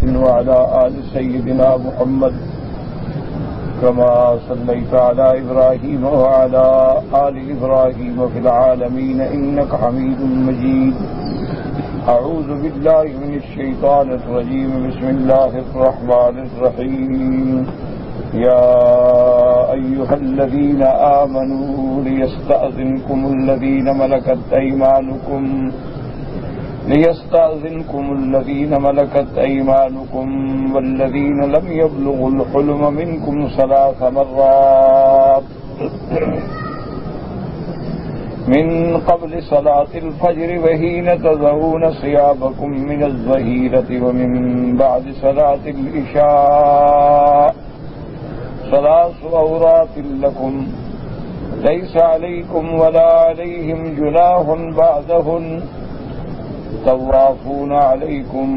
وعلى آل سيدنا محمد كما صليت على إبراهيم وعلى آل إبراهيم في العالمين إنك حميد مجيد. أعوذ بالله من الشيطان الرجيم. بسم الله الرحمن الرحيم. يا أيها الذين آمنوا ليستأذنكم الذين ملكت أيمانكم والذين لم يبلغوا الحلم منكم 3 مرات من قبل صلاة الفجر وحين تضعون ثيابكم من الظهيرة ومن بعد صلاة العشاء 3 عورات لكم ليس عليكم ولا عليهم جناح بعدهن طوافون عليكم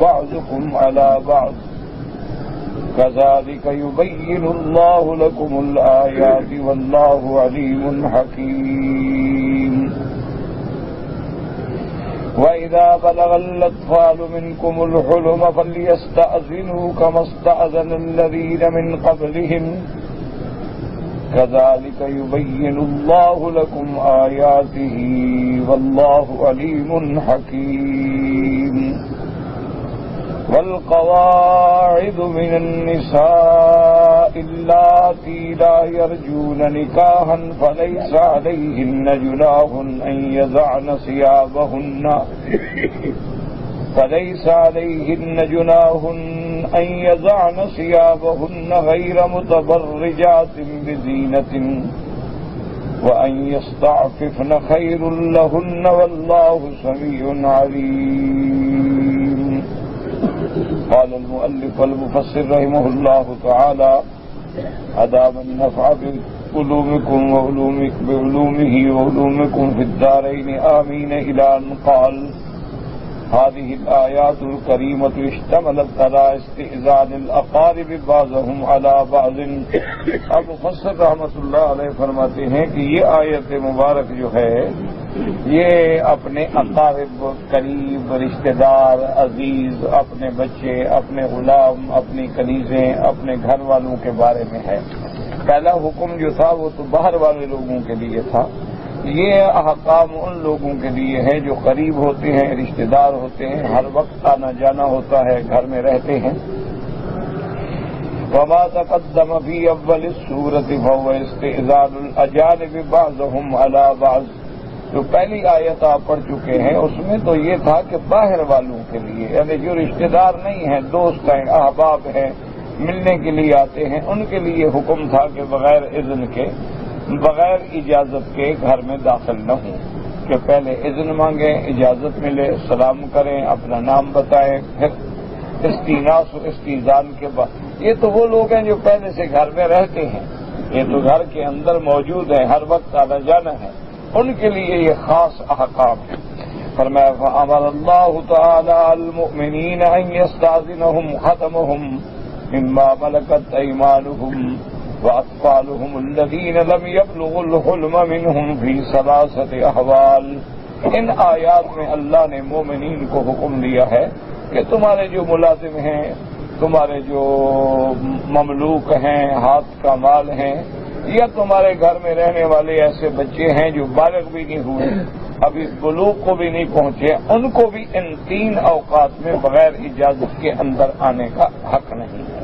بعضكم على بعض كذلك يبين الله لكم الآيات والله عليم حكيم. وإذا بلغ الأطفال منكم الحلم فليستأذنوا كما استأذن الذين من قبلهم كذلك يبين الله لكم آياته والله عليم حكيم. والقواعد من النساء اللاتي لا يرجون نكاحا فليس عليهن جناح أن يضعن ثيابهن غير متبرجات بزينة وأن يستعففن خير لهن والله سميع عليم. قال المؤلف والمفسر رحمه الله تعالى أدام النفع بعلومكم بعلومه وعلومكم في الدارين آمين إلى أن قال هذه الآيات الكريمة اشتملت على استئذان الأقارب بعضهم على بعض. اب مفسر رحمۃ اللہ علیہ فرماتے ہیں کہ یہ آیت مبارک جو ہے یہ اپنے اقارب، قریب رشتہ دار، عزیز، اپنے بچے، اپنے غلام، اپنی کنیزیں، اپنے گھر والوں کے بارے میں ہے. پہلا حکم جو تھا وہ تو باہر والے لوگوں کے لیے تھا. یہ احکام ان لوگوں کے لیے ہے جو قریب ہوتے ہیں، رشتہ دار ہوتے ہیں، ہر وقت آنا جانا ہوتا ہے، گھر میں رہتے ہیں. وما تقدم في اول السورة فهو استئذان الاجانب بعضهم على بعض. جو پہلی آیت آپ پڑھ چکے ہیں اس میں تو یہ تھا کہ باہر والوں کے لیے، یعنی جو رشتہ دار نہیں ہیں، دوست ہیں، احباب ہیں، ملنے کے لیے آتے ہیں، ان کے لیے حکم تھا کہ بغیر اذن کے، بغیر اجازت کے گھر میں داخل نہ ہوں، کہ پہلے اذن مانگیں، اجازت ملے، سلام کریں، اپنا نام بتائیں، پھر استئناس و استئذان کے بعد. یہ تو وہ لوگ ہیں جو پہلے سے گھر میں رہتے ہیں، یہ تو گھر کے اندر موجود ہیں، ہر وقت آنا جانا ہے، ان کے لیے یہ خاص احکام ہے. فرمایا فأمر اللہ تعالی المؤمنین ان یستأذنہم خدمہم مما ملکت ایمانہم وأطفالهم الذين لم يبلغوا الحلم منهم في 3 أحوال. ان آیات میں اللہ نے مومنین کو حکم دیا ہے کہ تمہارے جو ملازم ہیں، تمہارے جو مملوک ہیں، ہاتھ کا مال ہیں، یا تمہارے گھر میں رہنے والے ایسے بچے ہیں جو بالغ بھی نہیں ہوئے، ابھی بلوغ کو بھی نہیں پہنچے، ان کو بھی ان 3 اوقات میں بغیر اجازت کے اندر آنے کا حق نہیں ہے.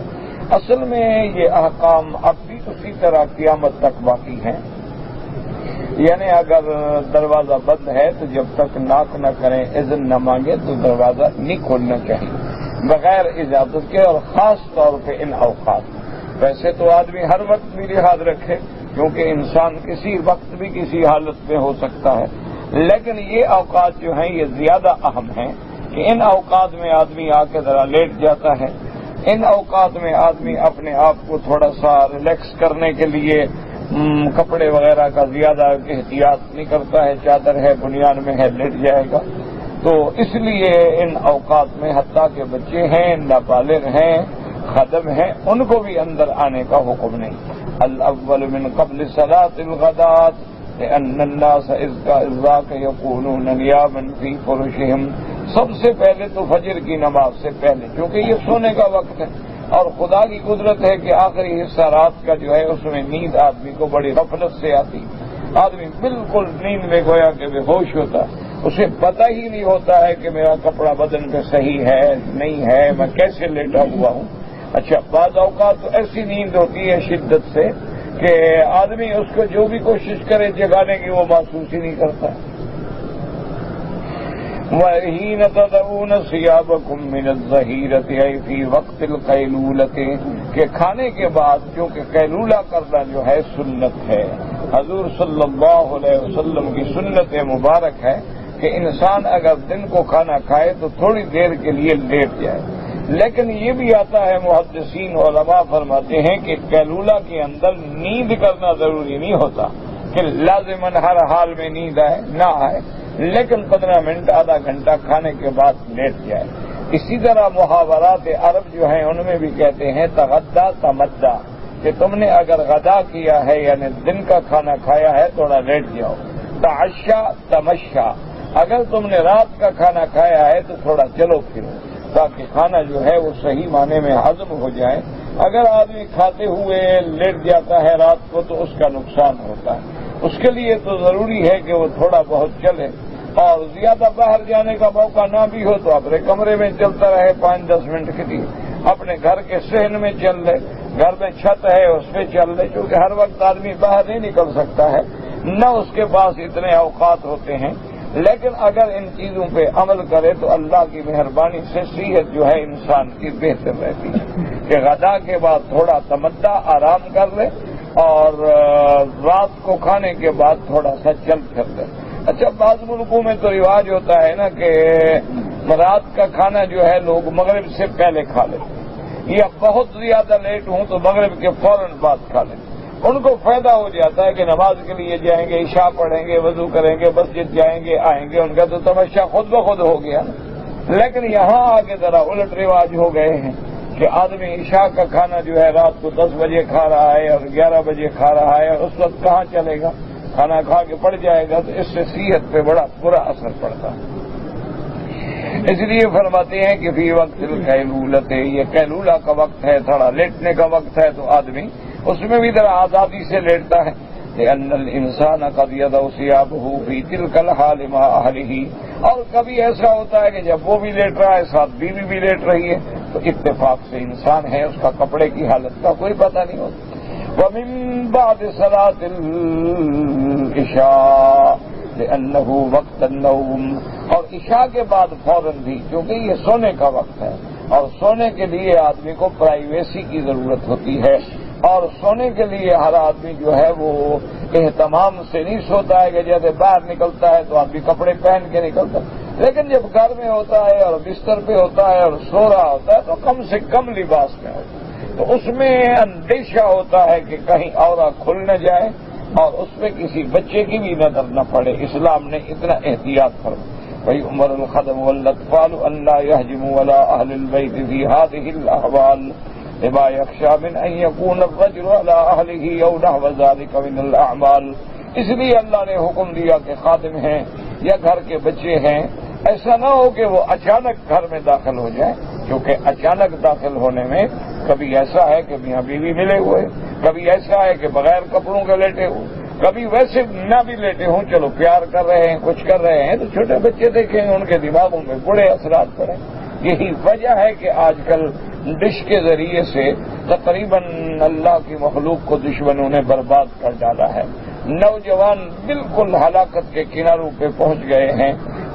اصل میں یہ احکام اب بھی اسی طرح قیامت تک باقی ہیں. یعنی اگر دروازہ بند ہے تو جب تک ناک نہ کریں، اذن نہ مانگے تو دروازہ نہیں کھولنا چاہیے بغیر اجازت کے، اور خاص طور پہ ان اوقات. ویسے تو آدمی ہر وقت بھی لحاظ رکھے کیونکہ انسان کسی وقت بھی کسی حالت میں ہو سکتا ہے، لیکن یہ اوقات جو ہیں یہ زیادہ اہم ہیں کہ ان اوقات میں آدمی آ کے ذرا لیٹ جاتا ہے. ان اوقات میں آدمی اپنے آپ کو تھوڑا سا ریلیکس کرنے کے لیے کپڑے وغیرہ کا زیادہ احتیاط نہیں کرتا ہے، چادر ہے، بنیان میں ہے، لیٹ جائے گا. تو اس لیے ان اوقات میں حتیٰ کہ بچے ہیں، نابالغ ہیں، خادم ہیں، ان کو بھی اندر آنے کا حکم نہیں. الاول من قبل صلاة الغداة لأن الناس إذ ذاك يقولون نياما في فرشهم سب سے پہلے تو فجر کی نماز سے پہلے، کیونکہ یہ سونے کا وقت ہے، اور خدا کی قدرت ہے کہ آخری حصہ رات کا جو ہے اس میں نیند آدمی کو بڑی غفلت سے آتی، آدمی بالکل نیند میں گویا کہ بے ہوش ہوتا ہے، اسے پتہ ہی نہیں ہوتا ہے کہ میرا کپڑا بدن پہ صحیح ہے نہیں ہے، میں کیسے لیٹا ہوا ہوں۔ اچھا، بعض اوقات تو ایسی نیند ہوتی ہے شدت سے کہ آدمی اس کو جو بھی کوشش کرے جگانے کی وہ محسوس ہی نہیں کرتا۔ وَحِينَ تَضَعُونَ ثِيَابَكُم مِّنَ الظَّهِيرَةِ أَيْ فِي وَقْتِ الْقَيْلُولَةِ، کہ کھانے کے بعد، کیونکہ قیلولہ کرنا جو ہے سنت ہے، حضور صلی اللہ علیہ وسلم کی سنت مبارک ہے کہ انسان اگر دن کو کھانا کھائے تو تھوڑی دیر کے لیے لیٹ جائے۔ لیکن یہ بھی آتا ہے، محدثین علماء فرماتے ہیں کہ قیلولہ کے اندر نیند کرنا ضروری نہیں ہوتا کہ لازماً ہر حال میں نیند آئے نہ آئے، لیکن 15 منٹ آدھا گھنٹہ کھانے کے بعد لیٹ جائے۔ اسی طرح محاورات عرب جو ہیں ان میں بھی کہتے ہیں تغدا تمدا، کہ تم نے اگر غدا کیا ہے یعنی دن کا کھانا کھایا ہے تھوڑا لیٹ جاؤ۔ تعشا تمشا، اگر تم نے رات کا کھانا کھایا ہے تو تھوڑا چلو پھرو تاکہ کھانا جو ہے وہ صحیح معنی میں ہضم ہو جائے۔ اگر آدمی کھاتے ہوئے لیٹ جاتا ہے رات کو تو اس کا نقصان ہوتا ہے، اس کے لیے تو ضروری ہے کہ وہ تھوڑا بہت چلے، اور زیادہ باہر جانے کا موقع نہ بھی ہو تو اپنے کمرے میں چلتا رہے 5-10 منٹ کے لیے، اپنے گھر کے صحن میں چل لے، گھر میں چھت ہے اس پہ چل لے، کیونکہ ہر وقت آدمی باہر نہیں نکل سکتا ہے، نہ اس کے پاس اتنے اوقات ہوتے ہیں۔ لیکن اگر ان چیزوں پہ عمل کرے تو اللہ کی مہربانی سے صحت جو ہے انسان کی بہتر رہتی ہے، کہ غدا کے بعد تھوڑا تمدا آرام کر لے اور رات کو کھانے کے بعد تھوڑا سا چل پھر لے۔ اچھا، بعض ملکوں میں تو رواج ہوتا ہے نا کہ رات کا کھانا جو ہے لوگ مغرب سے پہلے کھا لیتے ہیں، یا بہت زیادہ لیٹ ہوں تو مغرب کے فوراً بعد کھا لیتے ہیں۔ ان کو فائدہ ہو جاتا ہے کہ نماز کے لیے جائیں گے، عشاء پڑھیں گے، وضو کریں گے، مسجد جائیں گے، آئیں گے، ان کا تو تماشا خود بخود ہو گیا۔ لیکن یہاں آگے ذرا الٹ رواج ہو گئے ہیں کہ آدمی عشاء کا کھانا جو ہے رات کو 10 بجے کھا رہا ہے اور 11 بجے کھا رہا ہے، اور اس وقت کہاں چلے گا، کھانا کھا کے پڑ جائے گا، تو اس سے صحت پہ بڑا برا اثر پڑتا ہے۔ اس لیے فرماتے ہیں کہ فی وقت القیلولۃ، یہ قیلولہ کا وقت ہے، تھوڑا لیٹنے کا وقت ہے، تو آدمی اس میں بھی ذرا آزادی سے لیٹتا ہے۔ لأن الانسان قد يضع ثيابه في تلك الحال مع اهله، اور کبھی ایسا ہوتا ہے کہ جب وہ بھی لیٹ رہا ہے ساتھ بیوی بھی لیٹ رہی ہے، تو اتفاق سے انسان ہے، اس کا کپڑے کی حالت کا کوئی پتہ نہیں ہوتا۔ ومن بعد صلاة العشاء لأنه وقت النوم، اور عشاء کے بعد فوراً بھی، کیونکہ یہ سونے کا وقت ہے، اور سونے کے لیے آدمی کو پرائیویسی کی ضرورت ہوتی ہے، اور سونے کے لیے ہر آدمی جو ہے وہ اہتمام سے نہیں سوتا ہے کہ جیسے باہر نکلتا ہے تو آدمی کپڑے پہن کے نکلتا ہے، لیکن جب گھر میں ہوتا ہے اور بستر پہ ہوتا ہے اور سو رہا ہوتا ہے تو کم سے کم لباس میں ہوتا ہے، تو اس میں اندیشہ ہوتا ہے کہ کہیں عورت کھل نہ جائے اور اس پہ کسی بچے کی بھی نظر نہ پڑے۔ اسلام نے اتنا احتیاط فرمایا۔ بھائی عمر الخدم والاطفال ان لا يهجموا على اهل البيت في هذه الاحوال لما يخشى من ان يكون الرجل على اهله او نحو ذلك من الاعمال، اس لیے اللہ نے حکم دیا کہ خادم ہیں یا گھر کے بچے ہیں، ایسا نہ ہو کہ وہ اچانک گھر میں داخل ہو جائیں، کیونکہ اچانک داخل ہونے میں کبھی ایسا ہے کہ میاں بیوی ملے ہوئے، کبھی ایسا ہے کہ بغیر کپڑوں کے لیٹے ہوئے، کبھی ویسے نہ بھی لیٹے ہوں، چلو پیار کر رہے ہیں، کچھ کر رہے ہیں، تو چھوٹے بچے دیکھیں گے ان کے دماغوں میں بڑے اثرات پڑیں۔ یہی وجہ ہے کہ آج کل ڈش کے ذریعے سے تقریباً اللہ کی مخلوق کو دشمنوں نے برباد کر ڈالا ہے، نوجوان بالکل ہلاکت کے کناروں پہ پہنچ گئے ہیں۔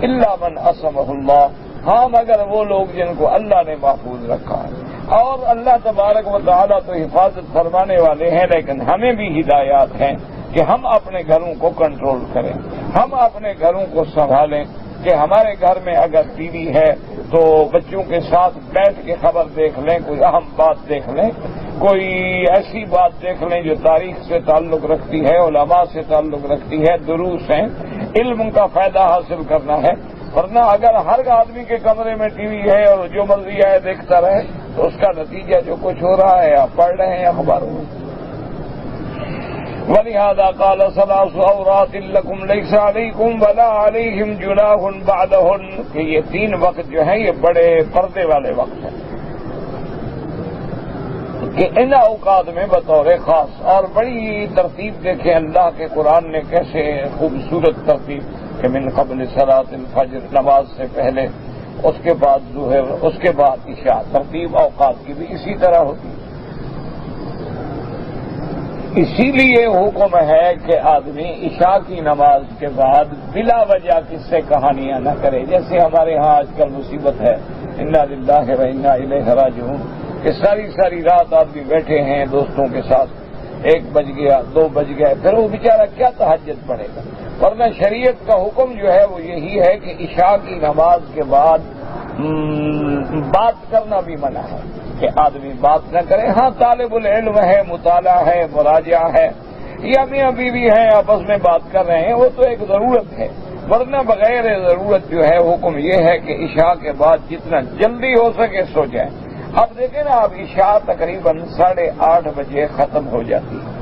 الا من عصمہ اللہ، ہاں مگر وہ لوگ جن کو اللہ نے محفوظ رکھا ہے، اور اللہ تبارک و تعالیٰ تو حفاظت فرمانے والے ہیں، لیکن ہمیں بھی ہدایات ہیں کہ ہم اپنے گھروں کو کنٹرول کریں، ہم اپنے گھروں کو سنبھالیں، کہ ہمارے گھر میں اگر ٹی وی ہے تو بچوں کے ساتھ بیٹھ کے خبر دیکھ لیں، کوئی اہم بات دیکھ لیں، کوئی ایسی بات دیکھ لیں جو تاریخ سے تعلق رکھتی ہے، علماء سے تعلق رکھتی ہے، دروس ہیں، علم کا فائدہ حاصل کرنا ہے۔ ورنہ اگر ہر آدمی کے کمرے میں ٹی وی ہے اور جو مرضی ہے دیکھتا رہے تو اس کا نتیجہ جو کچھ ہو رہا ہے آپ پڑھ رہے ہیں اخباروں میں۔ وَلِهَذَا قَالَ ثَلَاثُ عَوْرَاتٍ لَكُمْ لَيْسَ عَلَيْكُمْ وَلَا عَلَيْهِمْ جُنَاحٌ بَعْدَهُنَّ کہ یہ 3 وقت جو ہیں یہ بڑے پردے والے وقت ہیں کہ ان اوقات میں بطور خاص. اور بڑی ترتیب دیکھیں اللہ کے قرآن نے کیسے خوبصورت ترتیب کہ من قبل صلاۃ الفجر نماز سے پہلے، اس کے بعد ظہر، اس کے بعد عشاء. ترتیب اوقات کی بھی اسی طرح ہوتی ہے. اسی لیے حکم ہے کہ آدمی عشاء کی نماز کے بعد بلا وجہ کس سے کہانیاں نہ کرے. جیسے ہمارے ہاں آج کل مصیبت ہے انا للہ و انا الیہ راجعون کہ ساری رات آدمی بیٹھے ہیں دوستوں کے ساتھ، 1 بج گیا 2 بج گئے، پھر وہ بیچارہ کیا تہجد پڑھے گا. ورنہ شریعت کا حکم جو ہے وہ یہی ہے کہ عشاء کی نماز کے بعد بات کرنا بھی منع ہے کہ آدمی بات نہ کرے. ہاں طالب العلم ہے، مطالعہ ہے، مراجعہ ہے، یا میاں بیوی ہیں آپس میں بات کر رہے ہیں، وہ تو ایک ضرورت ہے. ورنہ بغیر ضرورت جو ہے حکم یہ ہے کہ عشاء کے بعد جتنا جلدی ہو سکے سو جائیں. اب دیکھیں نا، اب عشاء تقریباً 8:30 بجے ختم ہو جاتی ہے.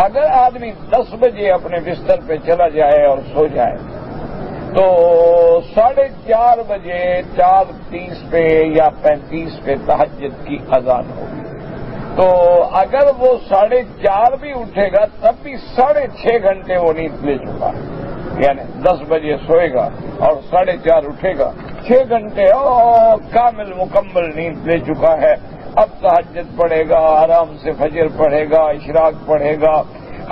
اگر آدمی 10 بجے اپنے بستر پہ چلا جائے اور سو جائے تو 4:30 بجے 4:30 پہ یا 35 پہ تہجد کی اذان ہوگی. تو اگر وہ 4:30 بھی اٹھے گا تب بھی 6.5 گھنٹے وہ نیند لے چکا ہے. یعنی 10 بجے سوئے گا اور 4:30 اٹھے گا، 6 گھنٹے کامل مکمل نیند لے چکا ہے. اب تہجد پڑھے گا، آرام سے فجر پڑھے گا، اشراق پڑھے گا،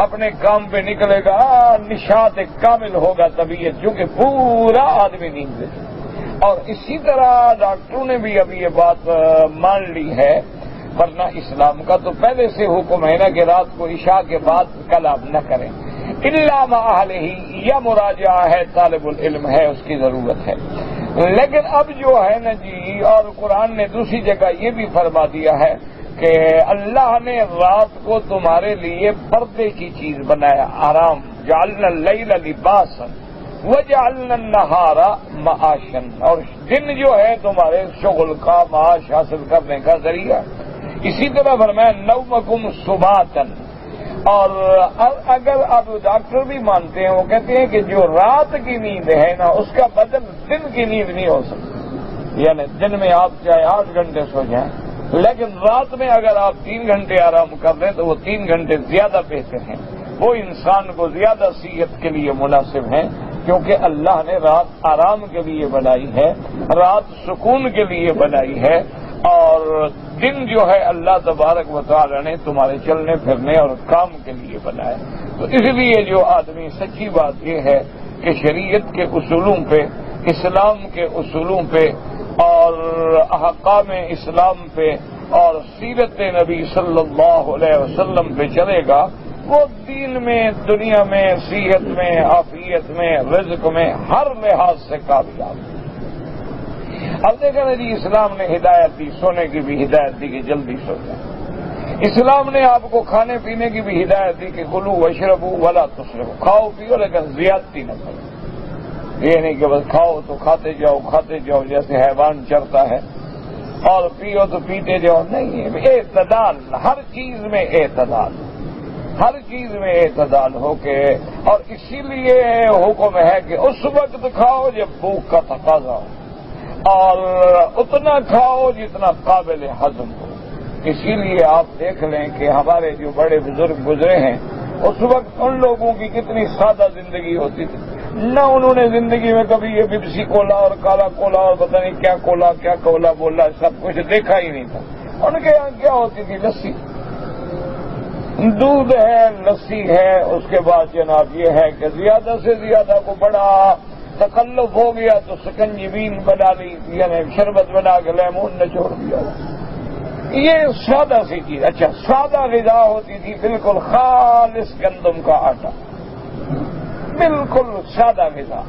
اپنے کام پہ نکلے گا، نشاط کامل ہوگا طبیعت، کیونکہ پورا آدمی نیند لے چکا. اور اسی طرح ڈاکٹروں نے بھی ابھی یہ بات مان لی ہے. ورنہ اسلام کا تو پہلے سے حکم ہے نا کہ رات کو عشاء کے بعد کلام نہ کریں الا مع اہلہ، یا مراجعہ ہے، طالب العلم ہے، اس کی ضرورت ہے. لیکن اب جو ہے نا جی، اور قرآن نے دوسری جگہ یہ بھی فرما دیا ہے کہ اللہ نے رات کو تمہارے لیے پردے کی چیز بنایا، آرام. جعلنا اللیل لباسا وجعلنا النہار معاشا، اور دن جو ہے تمہارے شغل کا، معاش حاصل کرنے کا ذریعہ. اسی طرح فرمایا نومکم سباتا. اور اگر اب ڈاکٹر بھی مانتے ہیں، وہ کہتے ہیں کہ جو رات کی نیند ہے نا اس کا بدل دن کی نیند نہیں ہو سکتی. یعنی دن میں آپ چاہے 8 گھنٹے سو جائیں، لیکن رات میں اگر آپ 3 گھنٹے آرام کر لیں تو وہ 3 گھنٹے زیادہ بہتر ہیں، وہ انسان کو زیادہ صحت کے لیے مناسب ہیں. کیونکہ اللہ نے رات آرام کے لیے بنائی ہے، رات سکون کے لیے بنائی ہے، اور دن جو ہے اللہ تبارک و تعالی نے تمہارے چلنے پھرنے اور کام کے لیے بنایا. تو اس لیے جو آدمی، سچی بات یہ ہے کہ شریعت کے اصولوں پہ، اسلام کے اصولوں پہ اور احکام اسلام پہ اور سیرت نبی صلی اللہ علیہ وسلم پہ چلے گا، وہ دین میں، دنیا میں، صحت میں، عافیت میں، رزق میں، ہر لحاظ سے کامیاب. اب دیکھیں نا جی، اسلام نے ہدایت دی، سونے کی بھی ہدایت دی کہ جلدی سو جائیں. اسلام نے آپ کو کھانے پینے کی بھی ہدایت دی کہ کلوا واشربوا ولا تسرفوا، کھاؤ پیو لیکن زیادتی نہ کرو. یہ نہیں کہ بس کھاؤ تو کھاتے جاؤ جیسے حیوان چرتا ہے، اور پیو تو پیتے جاؤ. نہیں، اعتدال، ہر چیز میں اعتدال، ہر چیز میں اعتدال ہو کے. اور اسی لیے حکم ہے کہ اس وقت کھاؤ جب بھوک کا تقاضا ہو، اور اتنا کھاؤ جتنا قابل ہضم ہو. اسی لیے آپ دیکھ لیں کہ ہمارے جو بڑے بزرگ گزرے ہیں، اس وقت ان لوگوں کی کتنی سادہ زندگی ہوتی تھی. نہ انہوں نے زندگی میں کبھی یہ پیپسی کولا اور کالا کولا اور پتہ نہیں کیا کولا بولا، سب کچھ دیکھا ہی نہیں تھا. ان کے یہاں کیا ہوتی تھی؟ لسی، دودھ ہے، لسی ہے. اس کے بعد جناب یہ ہے کہ زیادہ سے زیادہ کو بڑا تکلف ہو گیا تو سکنجبین بنا لی، یعنی شربت بنا کے لیمون نچوڑ دیا. یہ سادہ سی چیز. اچھا، سادہ غذا ہوتی تھی، بالکل خالص گندم کا آٹا، بالکل سادہ غذا.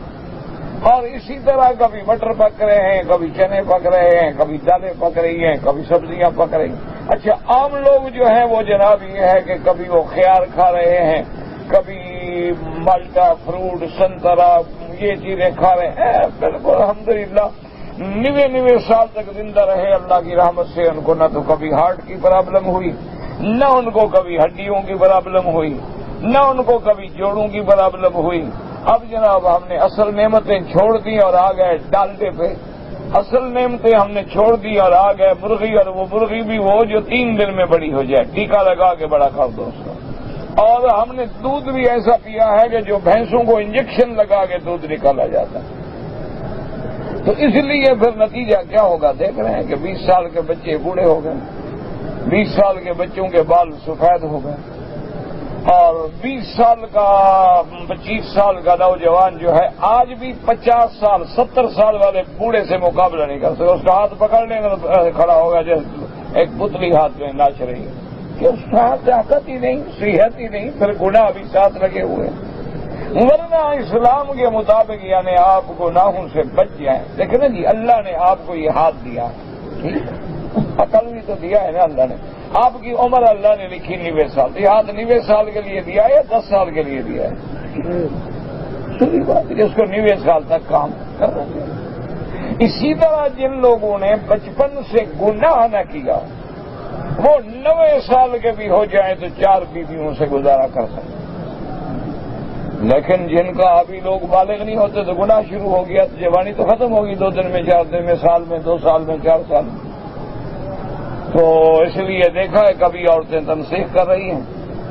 اور اسی طرح کبھی مٹر پک رہے ہیں، کبھی چنے پک رہے ہیں، کبھی دالیں پک رہی ہیں، کبھی سبزیاں پک رہی ہیں. اچھا، عام لوگ جو ہیں وہ جناب یہ ہے کہ کبھی وہ خیار کھا رہے ہیں، کبھی مالٹا فروٹ، سنترا، یہ چیزیں کھا رہے ہیں. بالکل الحمدللہ 90 سال تک زندہ رہے اللہ کی رحمت سے. ان کو نہ تو کبھی ہارٹ کی پرابلم ہوئی، نہ ان کو کبھی ہڈیوں کی پرابلم ہوئی، نہ ان کو کبھی جوڑوں کی پرابلم ہوئی۔ اب جناب ہم نے اصل نعمتیں چھوڑ دی اور آ گئے ڈالڈے پہ، اصل نعمتیں ہم نے چھوڑ دی اور آ گئے مرغی، اور وہ مرغی بھی وہ جو 3 دن میں بڑی ہو جائے، ٹیکا لگا کے بڑا کر دو اس کا۔ اور ہم نے دودھ بھی ایسا پیا ہے کہ جو بھینسوں کو انجیکشن لگا کے دودھ نکالا جاتا ہے۔ تو اس لیے پھر نتیجہ کیا ہوگا دیکھ رہے ہیں کہ 20 سال کے بچے بوڑھے ہو گئے، 20 سال کے بچوں کے بال سفید ہو گئے، اور 20 سال کا 25 سال کا نوجوان جو ہے آج بھی 50 سال 70 سال والے بوڑھے سے مقابلہ نہیں کر سکتا۔ اس کا ہاتھ پکڑنے میں کھڑا ہوگا جیسے ایک پتلی ہاتھ میں ناچ رہی ہے، کہ اس کا طاقت ہی نہیں، صحت ہی نہیں، پھر گناہ بھی ساتھ لگے ہوئے۔ ورنہ اسلام کے مطابق یعنی آپ گناہوں سے بچ جائیں۔ دیکھیں نا جی، اللہ نے آپ کو یہ ہاتھ دیا، عقل بھی تو دیا ہے نا اللہ نے۔ آپ کی عمر اللہ نے لکھی 90 سال، یہ ہاتھ 90 سال کے لیے دیا ہے یا 10 سال کے لیے دیا ہے؟ سنی بات ہے کہ اس کو 90 سال تک کام کرنا چاہیے۔ اسی طرح جن لوگوں نے بچپن سے گناہ نہ کیا وہ 90 سال کے بھی ہو جائیں تو 4 بیویوں سے گزارا کر سکتے، لیکن جن کا ابھی لوگ بالغ نہیں ہوتے تو گناہ شروع ہو گیا تو جوانی تو ختم ہوگی 2 دن میں، 4 دن میں، سال میں، 2 سال میں، 4 سال میں۔ تو اس لیے دیکھا ہے کبھی عورتیں تنصیح کر رہی ہیں،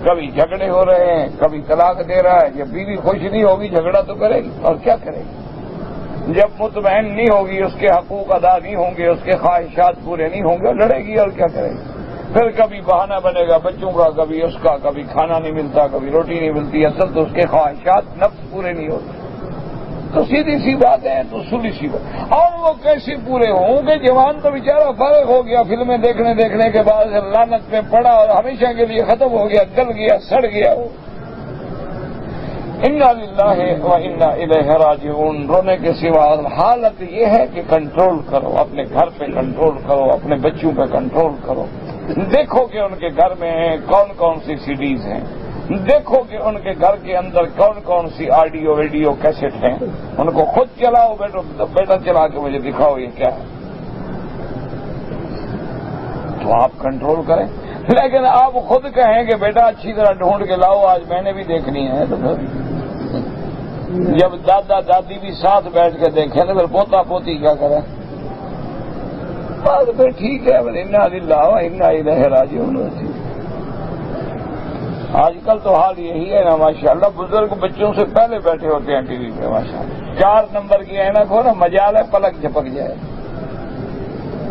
کبھی جھگڑے ہو رہے ہیں، کبھی طلاق دے رہا ہے۔ جب بیوی خوش نہیں ہوگی جھگڑا تو کرے گی، اور کیا کرے گی؟ جب مطمئن نہیں ہوگی، اس کے حقوق ادا نہیں ہوں گے، اس کے خواہشات پورے نہیں ہوں گے، لڑے گی اور کیا کرے گی؟ پھر کبھی بہانہ بنے گا بچوں کا، کبھی اس کا، کبھی کھانا نہیں ملتا، کبھی روٹی نہیں ملتی، اصل تو اس کے خواہشات نفس پورے نہیں ہوتے۔ تو سیدھی سی بات ہے، تو سلی سی بات۔ اور وہ کیسے پورے ہوں گے؟ جوان تو بیچارہ فارغ ہو گیا، فلمیں دیکھنے کے بعد لعنت میں پڑا اور ہمیشہ کے لیے ختم ہو گیا، گل گیا، سڑ گیا۔ انا للہ و انا الیہ راجعون، رونے کے سوا حالت یہ ہے کہ کنٹرول کرو، اپنے گھر پہ کنٹرول کرو، اپنے بچوں پہ کنٹرول کرو۔ دیکھو کہ ان کے گھر میں کون کون سی CDs ہیں، دیکھو کہ ان کے گھر کے اندر کون کون سی آڈیو ویڈیو کیسٹ ہیں، ان کو خود چلاؤ، بیٹا چلا کے مجھے دکھاؤ یہ کیا ہے، تو آپ کنٹرول کریں۔ لیکن آپ خود کہیں کہ بیٹا اچھی طرح ڈھونڈ کے لاؤ، آج میں نے بھی دیکھنی ہے، تو پھر جب دادا دادی بھی ساتھ بیٹھ کے دیکھیں تو پھر پوتا پوتی کیا کریں؟ بات پھر ٹھیک ہے، انا للہ و انا الیہ راجعون۔ آج کل تو حال یہی ہے نا ماشاءاللہ، بزرگ بچوں سے پہلے بیٹھے ہوتے ہیں ٹی وی پہ ماشاءاللہ۔ 4 نمبر کی اینک ہو نا، مجال ہے پلک جھپک جائے،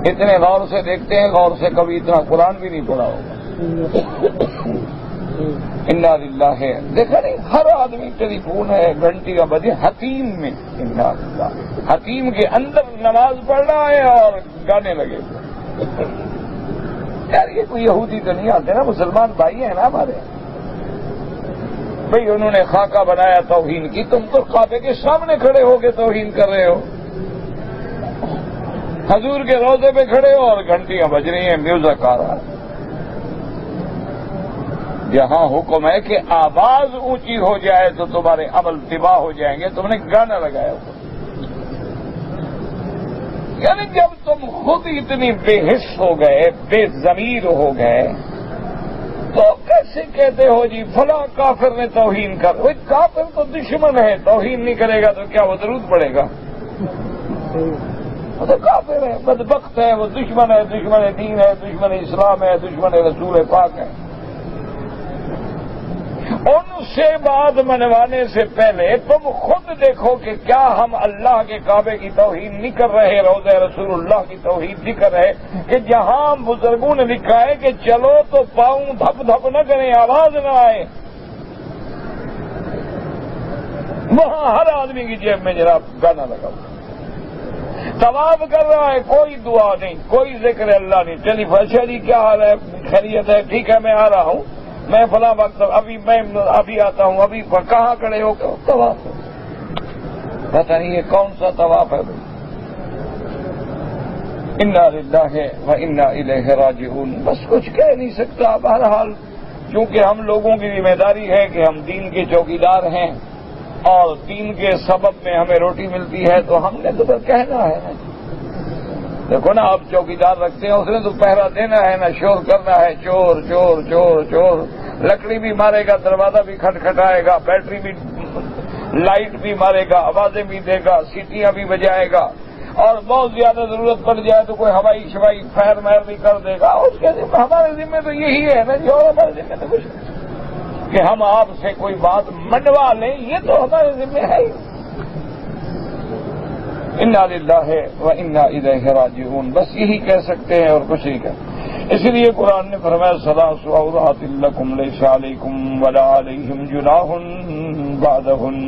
اتنے غور سے دیکھتے ہیں، غور سے کبھی اتنا قرآن بھی نہیں پڑھا ہوگا۔ انا للہ ہے، دیکھا نہیں ہر آدمی ٹیلی فون ہے، گھنٹی کا بجے حتیم میں، انا للہ، حتیم کے اندر نماز پڑھ رہا ہے اور گانے لگے ہوئے۔ یار یہ کوئی یہودی تو نہیں آتے نا، مسلمان بھائی ہیں نا ہمارے بھائی، انہوں نے خاکہ بنایا توہین کی، تم تو کعبے کے سامنے کھڑے ہو کے توہین کر رہے ہو، حضور کے روضے پہ کھڑے ہو اور گھنٹیاں بج رہی ہیں، میوزک آ رہا ہے۔ جہاں حکم ہے کہ آواز اونچی ہو جائے تو تمہارے عمل تباہ ہو جائیں گے، تم نے گانا لگایا ہو۔ یعنی جب تم خود اتنی بے حس ہو گئے، بے ضمیر ہو گئے، تو کیسے کہتے ہو جی فلاں کافر نے توہین کر؟ وہ کافر تو دشمن ہے، توہین نہیں کرے گا تو کیا وہ درود پڑے گا؟ وہ تو کافر ہے، بدبخت ہے، وہ دشمن ہے، دشمن دین ہے، دشمن اسلام ہے، دشمن رسول پاک ہے۔ ان سے بات منوانے سے پہلے تم خود دیکھو کہ کیا ہم اللہ کے کعبے کی توہین نہیں کر رہے، روضہ رسول اللہ کی توہین نہیں کر رہے، کہ جہاں بزرگوں نے لکھا ہے کہ چلو تو پاؤں دھپ دھپ نہ کریں، آواز نہ آئے، وہاں ہر آدمی کی جیب میں جناب گانا لگا ہوا، طواف کر رہا ہے، کوئی دعا نہیں، کوئی ذکر اللہ نہیں، چلی اچھا جی کیا حال ہے، خیریت ہے، ٹھیک ہے میں آ رہا ہوں، میں فلاں وقت ابھی آتا ہوں، ابھی کہاں کھڑے ہو کے طواف، پتہ نہیں یہ کون سا طواف ہے بھائی۔ انا للہ و انا الیہ راجعون، بس کچھ کہہ نہیں سکتا۔ بہرحال چونکہ ہم لوگوں کی ذمہ داری ہے کہ ہم دین کے چوکیدار ہیں اور دین کے سبب میں ہمیں روٹی ملتی ہے، تو ہم نے تو پھر کہنا ہے نا، دیکھو نا، آپ چوکیدار رکھتے ہیں، اس نے تو پہرا دینا ہے نا، شور کرنا ہے، چور چور چور چور، لکڑی بھی مارے گا، دروازہ بھی کھٹکھٹائے گا، بیٹری بھی، لائٹ بھی مارے گا، آوازیں بھی دے گا، سیٹیاں بھی بجائے گا، اور بہت زیادہ ضرورت پڑ جائے تو کوئی ہوائی شوائی فائر میر بھی کر دے گا۔ اس کے ذمہ، ہمارے ذمہ تو یہی ہے نا، جو ہمارے ذمہ تو کچھ کہ ہم آپ سے کوئی بات منوا لیں، یہ تو ہمارے ذمہ ہے ہی۔ انا للہ و انا الیہ راجعون، بس یہی کہہ سکتے ہیں اور کچھ نہیں کہہ۔ اس لیے قرآن نے فرمایا ثلاث عورات لکم لیس علیکم ولا علیہم جناح بعدہن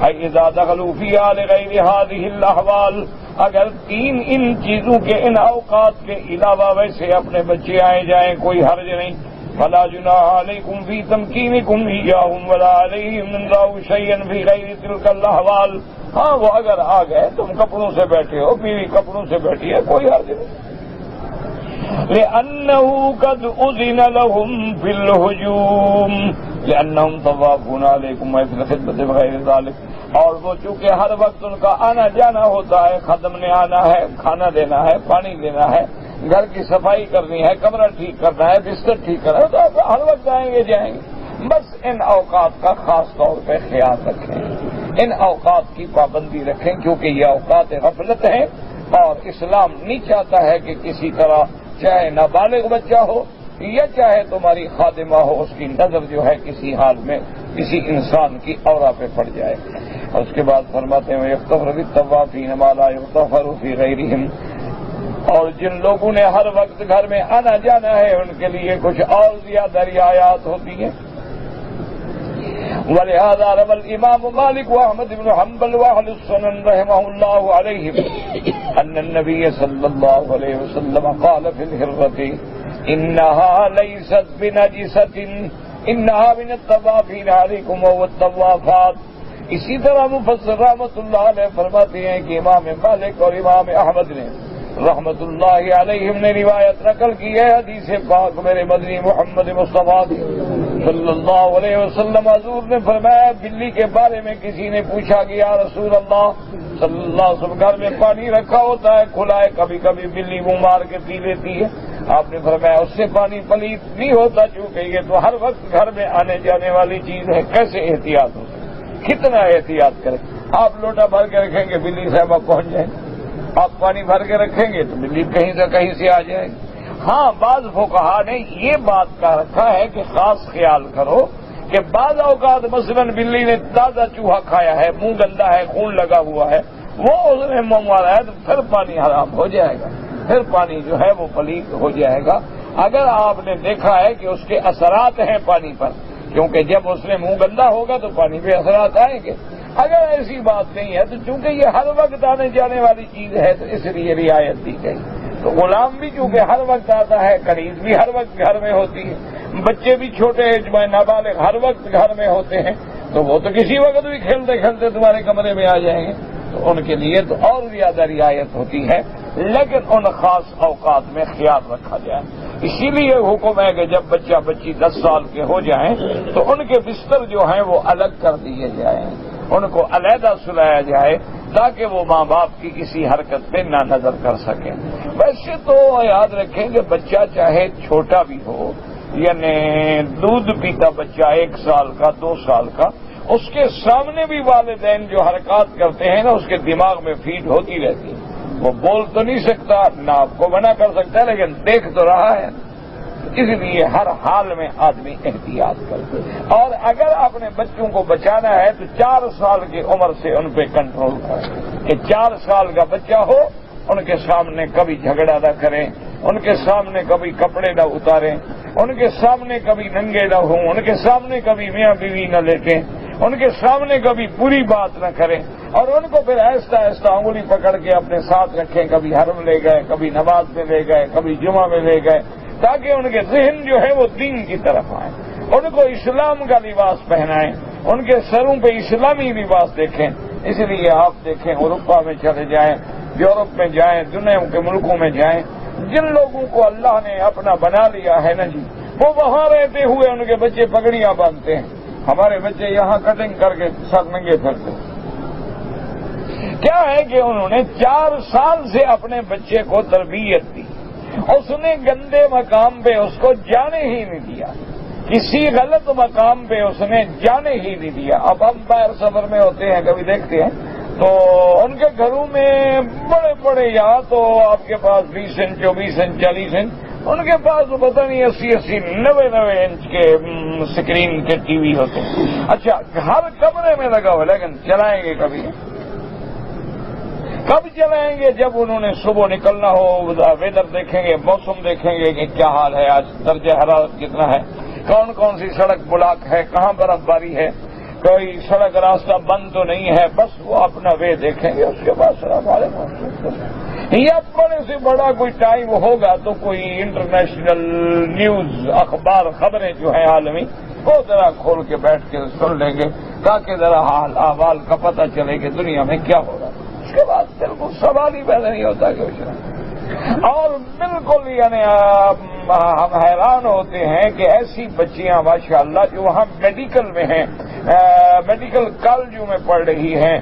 اذا دخلوا فی آل غیر ہذہ الاحوال، اگر تین ان چیزوں کے، ان اوقات کے علاوہ ویسے اپنے بچے آئے جائیں کوئی حرج نہیں، فلا جناح علیکم فی تمکینکم ایاہم ولا علیہم ان رأوا شیئا فی غیر تلک الاحوال۔ ہاں وہ اگر آ گئے، تم کپڑوں سے بیٹھے ہو، بیوی کپڑوں سے بیٹھی ہے، کوئی حرج نہیں۔ لأنه قد أذن لهم في الهجوم لأنهم طوافون عليكم وفي الخدمة بغير ذلك، اور وہ چونکہ ہر وقت ان کا آنا جانا ہوتا ہے، خادم نے آنا ہے، کھانا دینا ہے، پانی دینا ہے، گھر کی صفائی کرنی ہے، کمرہ ٹھیک کرنا ہے، بستر ٹھیک کرنا ہے، تو ہر وقت آئیں گے جائیں گے۔ بس ان اوقات کا خاص طور پہ خیال رکھیں، ان اوقات کی پابندی رکھیں، کیونکہ یہ اوقات غفلت ہیں، اور اسلام نہیں چاہتا ہے کہ کسی طرح، چاہے نابالغ بچہ ہو یا چاہے تمہاری خادمہ ہو، اس کی نظر جو ہے کسی حال میں کسی انسان کی عورا پہ پڑ جائے۔ اور اس کے بعد فرماتے ہیں یغتفر بالطوافین ما لا یغتفر فی غیرہم، اور جن لوگوں نے ہر وقت گھر میں آنا جانا ہے ان کے لیے کچھ اور زیادہ رعایات ہوتی ہیں۔ ولهذا روى الإمام مالك وأحمد بن حنبل وأهل السنن رحمه الله عليهم أن النبي صلى الله عليه وسلم قال في الهرة إنها ليست بنجسة إنها من الطوافين عليكم والطوافات۔ اسی طرح مفسر رحمۃ اللہ علیہ فرماتے ہیں کہ امام مالک اور امام احمد نے رحمت اللہ علیہم نے روایت نقل کی ہے حدیث پاک میرے مدنی محمد مصطفیٰ صلی اللہ علیہ وسلم، حضور نے فرمایا بلی کے بارے میں کسی نے پوچھا کہ یا رسول اللہ صلی اللہ علیہ وسلم، گھر میں پانی رکھا ہوتا ہے کھلا ہے، کبھی کبھی بلی منہ مار کے پی لیتی ہے، آپ نے فرمایا اس سے پانی پلیت نہیں ہوتا، چونکہ یہ تو ہر وقت گھر میں آنے جانے والی چیز ہے، کیسے احتیاط ہو سکے، کتنا احتیاط کریں۔ آپ لوٹا بھر کے رکھیں گے بلی صاحبہ پہنچ جائیں، آپ پانی بھر کے رکھیں گے تو بلی کہیں سے آ جائے گی۔ ہاں بعض فقہا نے یہ بات کہہ رکھا ہے کہ خاص خیال کرو کہ بعض اوقات مثلاً بلی نے تازہ چوہا کھایا ہے، منہ گندا ہے، خون لگا ہوا ہے، وہ اس نے منہ مارا ہے تو پھر پانی حرام ہو جائے گا، پھر پانی جو ہے وہ پلیت ہو جائے گا۔ اگر آپ نے دیکھا ہے کہ اس کے اثرات ہیں پانی پر، کیونکہ جب اس نے منہ گندا ہوگا تو پانی پہ اثرات آئیں گے۔ اگر ایسی بات نہیں ہے تو چونکہ یہ ہر وقت آنے جانے والی چیز ہے تو اس لیے رعایت دی گئی۔ تو غلام بھی چونکہ ہر وقت آتا ہے، کنیز بھی ہر وقت گھر میں ہوتی ہے، بچے بھی چھوٹے نابالغ ہر وقت گھر میں ہوتے ہیں، تو وہ تو کسی وقت بھی کھیلتے کھیلتے تمہارے کمرے میں آ جائیں گے، تو ان کے لیے تو اور زیادہ رعایت ہوتی ہے، لیکن ان خاص اوقات میں خیال رکھا جائے۔ اسی لیے حکم ہے کہ جب بچہ بچی 10 سال کے ہو جائیں تو ان کے بستر جو ہیں وہ الگ کر دیے جائیں، ان کو علیحدہ سلایا جائے تاکہ وہ ماں باپ کی کسی حرکت پہ نہ نظر کر سکیں۔ ویسے تو یاد رکھیں کہ بچہ چاہے چھوٹا بھی ہو، یعنی دودھ پیتا بچہ 1 سال کا 2 سال کا، اس کے سامنے بھی والدین جو حرکات کرتے ہیں نا اس کے دماغ میں فیڈ ہوتی رہتی ہے، وہ بول تو نہیں سکتا، نہ آپ کو منع کر سکتا ہے، لیکن دیکھ تو رہا ہے، اس لیے ہر حال میں آدمی احتیاط کرے۔ اور اگر اپنے بچوں کو بچانا ہے تو 4 سال کی عمر سے ان پہ کنٹرول کریں کہ 4 سال کا بچہ ہو، ان کے سامنے کبھی جھگڑا نہ کریں، ان کے سامنے کبھی کپڑے نہ اتاریں، ان کے سامنے کبھی ننگے نہ ہوں، ان کے سامنے کبھی میاں بیوی نہ لیٹیں، ان کے سامنے کبھی بری بات نہ کریں، اور ان کو پھر آہستہ آہستہ انگلی پکڑ کے اپنے ساتھ رکھیں، کبھی حرم لے گئے، کبھی نماز میں لے گئے، کبھی جمعہ میں لے گئے، تاکہ ان کے ذہن جو ہے وہ دین کی طرف آئیں، ان کو اسلام کا لباس پہنائیں، ان کے سروں پہ اسلامی لباس دیکھیں۔ اس لیے آپ دیکھیں اروپا میں چلے جائیں، یورپ میں جائیں، دنیا کے ملکوں میں جائیں، جن لوگوں کو اللہ نے اپنا بنا لیا ہے نا جی، وہ وہاں رہتے ہوئے ان کے بچے پگڑیاں باندھتے ہیں، ہمارے بچے یہاں کٹنگ کر کے سر ننگے پھرتے ہیں۔ کیا ہے کہ انہوں نے 4 سال سے اپنے بچے کو تربیت دی، اس نے گندے مقام پہ اس کو جانے ہی نہیں دیا، کسی غلط مقام پہ اس نے جانے ہی نہیں دیا۔ اب ہم باہر سفر میں ہوتے ہیں، کبھی دیکھتے ہیں تو ان کے گھروں میں بڑے بڑے یا تو آپ کے پاس 20 انچ 24 انچ 40 انچ، ان کے پاس تو پتہ نہیں 80 90 انچ کے سکرین کے ٹی وی ہوتے ہیں۔ اچھا، ہر کمرے میں لگا ہوا، لیکن چلائیں گے کب چلائیں گے؟ جب انہوں نے صبح نکلنا ہو، ویدر دیکھیں گے، موسم دیکھیں گے کہ کیا حال ہے، آج درجہ حرارت کتنا ہے، کون کون سی سڑک بلاک ہے، کہاں برف باری ہے، کوئی سڑک راستہ بند تو نہیں ہے، بس وہ اپنا وے دیکھیں گے۔ اس کے بعد السلام علیکم، یا بڑے سے بڑا کوئی ٹائم ہوگا تو کوئی انٹرنیشنل نیوز اخبار خبریں جو ہیں عالمی، وہ ذرا کھول کے بیٹھ کے سن لیں گے تاکہ ذرا حال احوال کا پتہ چلے کہ دنیا میں کیا ہو رہا ہے۔ اس کے بعد بالکل سوال ہی پیدا نہیں ہوتا کہ اور بالکل یعنی ہم حیران ہوتے ہیں کہ ایسی بچیاں ماشاءاللہ جو وہاں میڈیکل میں ہیں، میڈیکل کالجوں میں پڑھ رہی ہیں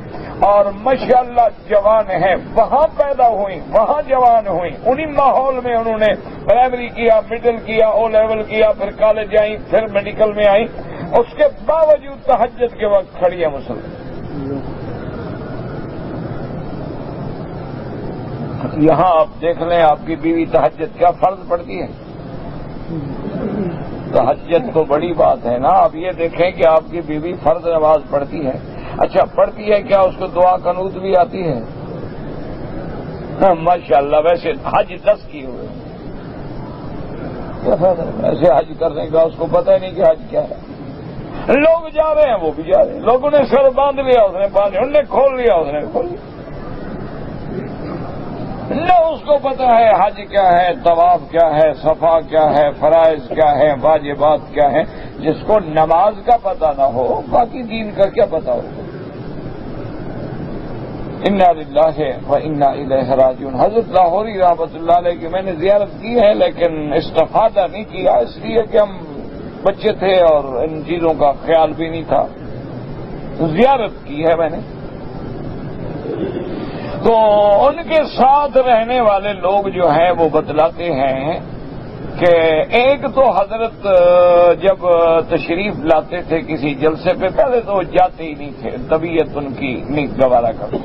اور ماشاءاللہ جوان ہیں، وہاں پیدا ہوئیں، وہاں جوان ہوئیں، انہی ماحول میں انہوں نے پرائمری کیا، مڈل کیا، او لیول کیا، پھر کالج آئیں، پھر میڈیکل میں آئیں، اس کے باوجود تہجد کے وقت کھڑی ہے مسلمان۔ یہاں آپ دیکھ لیں آپ کی بیوی تہجد کیا فرض پڑتی ہے؟ تہجد تو بڑی بات ہے نا، آپ یہ دیکھیں کہ آپ کی بیوی فرض نماز پڑھتی ہے۔ اچھا، پڑھتی ہے کیا اس کو دعا قنوت بھی آتی ہے؟ ماشاءاللہ، ویسے حج 10 کیے ہوئے، ایسے حج کرنے کا اس کو پتہ ہی نہیں کہ حج کیا ہے۔ لوگ جا رہے ہیں، وہ بھی جا رہے ہیں، لوگوں نے سر باندھ لیا، اس نے باندھ لیا، انہوں نے کھول لیا، اس نے کھول لیا، نہ اس کو پتہ ہے حج کیا ہے، طواف کیا ہے، صفا کیا ہے، فرائض کیا ہے، واجبات کیا ہے۔ جس کو نماز کا پتہ نہ ہو باقی دین کا کیا پتہ ہو؟ انا للہ و انا الیہ راجعون۔ حضرت لاہوری رحمۃ اللہ علیہ کی میں نے زیارت کی ہے لیکن استفادہ نہیں کیا، اس لیے کہ ہم بچے تھے اور ان چیزوں کا خیال بھی نہیں تھا۔ زیارت کی ہے میں نے، تو ان کے ساتھ رہنے والے لوگ جو ہیں وہ بتلاتے ہیں کہ ایک تو حضرت جب تشریف لاتے تھے کسی جلسے پہ، پہلے تو جاتے ہی نہیں تھے، طبیعت ان کی نہیں گوارا کرتی،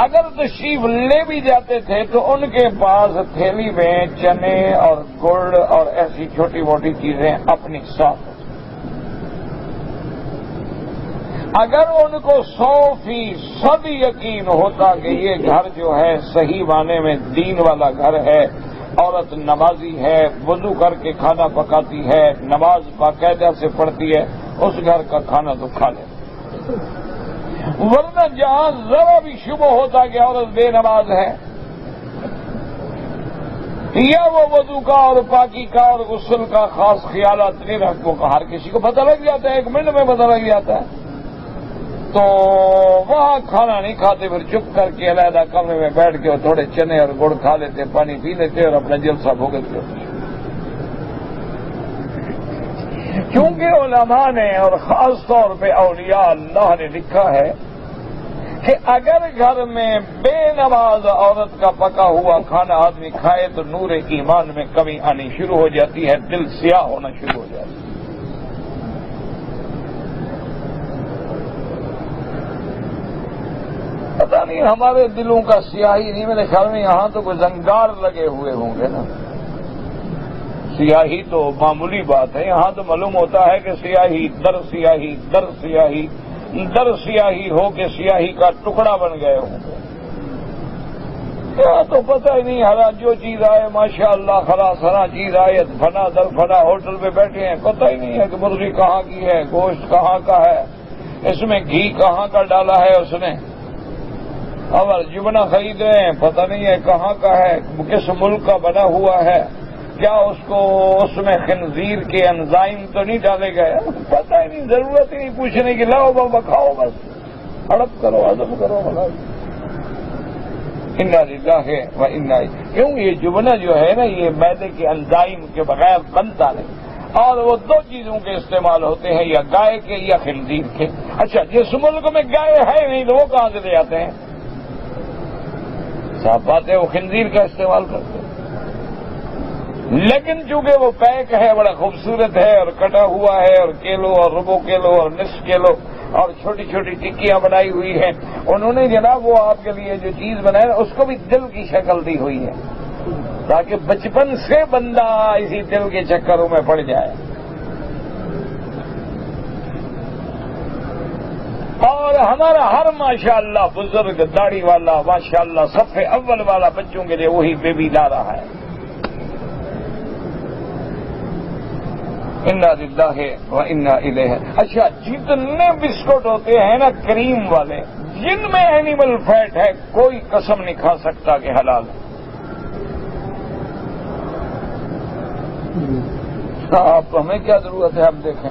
اگر تشریف لے بھی جاتے تھے تو ان کے پاس تھیلی میں چنے اور گڑ اور ایسی چھوٹی موٹی چیزیں اپنی ساتھ۔ اگر ان کو 100% یقین ہوتا کہ یہ گھر جو ہے صحیح معنی میں دین والا گھر ہے، عورت نمازی ہے، وضو کر کے کھانا پکاتی ہے، نماز باقاعدہ سے پڑھتی ہے، اس گھر کا کھانا تو کھا لے، ورنہ جہاں ذرا بھی شبہ ہوتا کہ عورت بے نماز ہے یا وہ وضو کا اور پاکی کا اور غسل کا خاص خیالات نہیں رکھو، ہر کسی کو پتہ لگ جاتا ہے، 1 منٹ میں پتہ لگ جاتا ہے، تو وہاں کھانا نہیں کھاتے، پھر چپ کر کے علیحدہ کمرے میں بیٹھ کے تھوڑے چنے اور گڑ کھا لیتے، پانی پی لیتے اور اپنا جلسہ بھوگتے ہوتے۔ کیونکہ علماء نے اور خاص طور پہ اولیاء اللہ نے لکھا ہے کہ اگر گھر میں بے نماز عورت کا پکا ہوا کھانا آدمی کھائے تو نور ایمان میں کمی آنی شروع ہو جاتی ہے، دل سیاہ ہونا شروع ہو جاتا ہے۔ پتہ نہیں ہمارے دلوں کا سیاہی نہیں، میرے خیال میں یہاں تو کوئی زنگار لگے ہوئے ہوں گے نا، سیاہی تو معمولی بات ہے، یہاں تو معلوم ہوتا ہے کہ سیاہی در سیاہی در سیاہی در سیاہی ہو کے سیاہی کا ٹکڑا بن گئے ہوں گے، تو پتہ ہی نہیں، ہرا جو چیز آئے ماشاءاللہ خلاص، ہرا چیز آئے فنا در فنا، ہوٹل پہ بیٹھے ہیں، پتہ ہی نہیں ہے کہ مرغی کہاں کی ہے، گوشت کہاں کا ہے، اس میں گھی کہاں کا ڈالا ہے اس نے، اور جبنا خرید رہے ہیں پتہ نہیں ہے کہاں کا ہے، کس ملک کا بنا ہوا ہے، کیا اس میں خنزیر کے انزائم تو نہیں ڈالے گئے، پتہ ہی نہیں، ضرورت ہی نہیں پوچھنے کی، لاؤ بابا کھاؤ، بس ہڑپ کرو، ہضم کرو، انا للہ و انا، کیوں یہ جبنا جو ہے نا یہ میدے کے انزائم کے بغیر بنتا نہیں، اور وہ دو چیزوں کے استعمال ہوتے ہیں، یا گائے کے یا خنزیر کے۔ اچھا جس ملک میں گائے ہے نہیں تو وہ کہاں سے لے آتے ہیں؟ صاف بات ہے وہ خنزیر کا استعمال کرتے ہیں، لیکن چونکہ وہ پیک ہے، بڑا خوبصورت ہے اور کٹا ہوا ہے، اور کیلو اور ربو کیلو اور نصف کیلو اور چھوٹی چھوٹی ٹکیاں بنائی ہوئی ہیں، انہوں نے جناب وہ آپ کے لیے جو چیز بنائی اس کو بھی دل کی شکل دی ہوئی ہے تاکہ بچپن سے بندہ اسی دل کے چکروں میں پڑ جائے۔ اور ہمارا ہر ماشاءاللہ بزرگ داڑھی والا ماشاءاللہ صف اول والا بچوں کے لیے وہی بیبی لا رہا ہے۔ انا للہ و انا الیہ۔ اچھا جتنے بسکٹ ہوتے ہیں نا کریم والے جن میں اینیمل فیٹ ہے کوئی قسم نہیں کھا سکتا کہ حلال ہے۔ آپ ہمیں کیا ضرورت ہے؟ ہم دیکھیں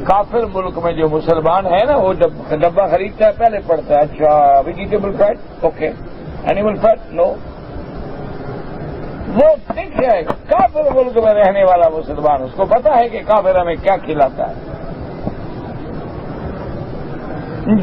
کافر ملک میں جو مسلمان ہے نا وہ جب ڈبہ خریدتا ہے پہلے پڑھتا ہے اچھا vegetable fat okay, animal fat no, وہ دیکھ جائے گا۔ کافر ملک میں رہنے والا مسلمان اس کو پتا ہے کہ کافر ہمیں کیا کھلاتا ہے۔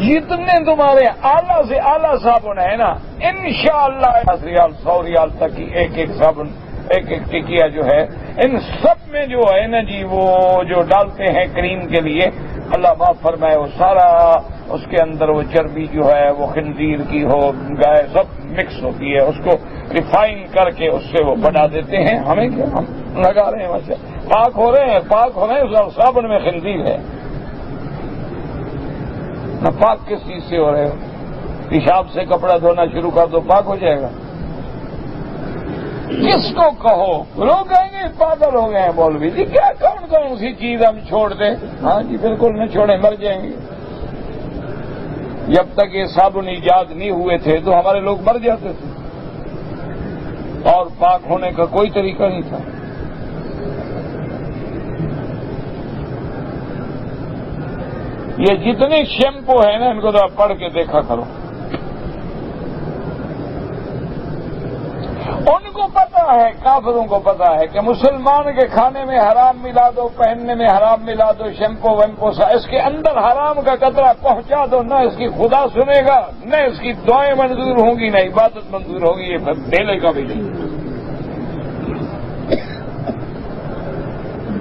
جتنے تمہارے اعلیٰ سے اعلیٰ صابن ہے نا انشاءاللہ 10 ریال 100 ریال تک کی ایک ایک صابن ایک ایک ٹکیا جو ہے، ان سب میں جو ہے نا جی وہ جو ڈالتے ہیں کریم کے لیے اللہ معاف فرمائے وہ سارا اس کے اندر وہ چربی جو ہے وہ خنزیر کی ہو گائے سب مکس ہوتی ہے، اس کو ریفائن کر کے اس سے وہ بنا دیتے ہیں۔ ہمیں کیا ہم لگا رہے ہیں ویسے پاک ہو رہے ہیں صابن میں خنزیر ہے نہ پاک کس چیز سے ہو رہے ہو؟ پیشاب سے کپڑا دھونا شروع کر دو پاک ہو جائے گا۔ کس کو کہو لوگ کہیں گے پاگل ہو گئے ہیں مولوی جی کیا کون سی چیز ہم چھوڑ دیں؟ ہاں جی بالکل نہ چھوڑیں مر جائیں گے۔ جب تک یہ صابن ایجاد نہیں ہوئے تھے تو ہمارے لوگ مر جاتے تھے اور پاک ہونے کا کوئی طریقہ نہیں تھا۔ یہ جتنے شیمپو ہیں نا ان کو ذرا پڑھ کے دیکھا کرو، ان کو پتا ہے کافروں کو پتا ہے کہ مسلمان کے کھانے میں حرام ملا دو، پہننے میں حرام ملا دو، شیمپو ویمپو سا اس کے اندر حرام کا قطرہ پہنچا دو، نہ اس کی خدا سنے گا نہ اس کی دعائیں منظور ہوں گی نہ عبادت منظور ہوگی، یہ ڈیلے کا بھی نہیں۔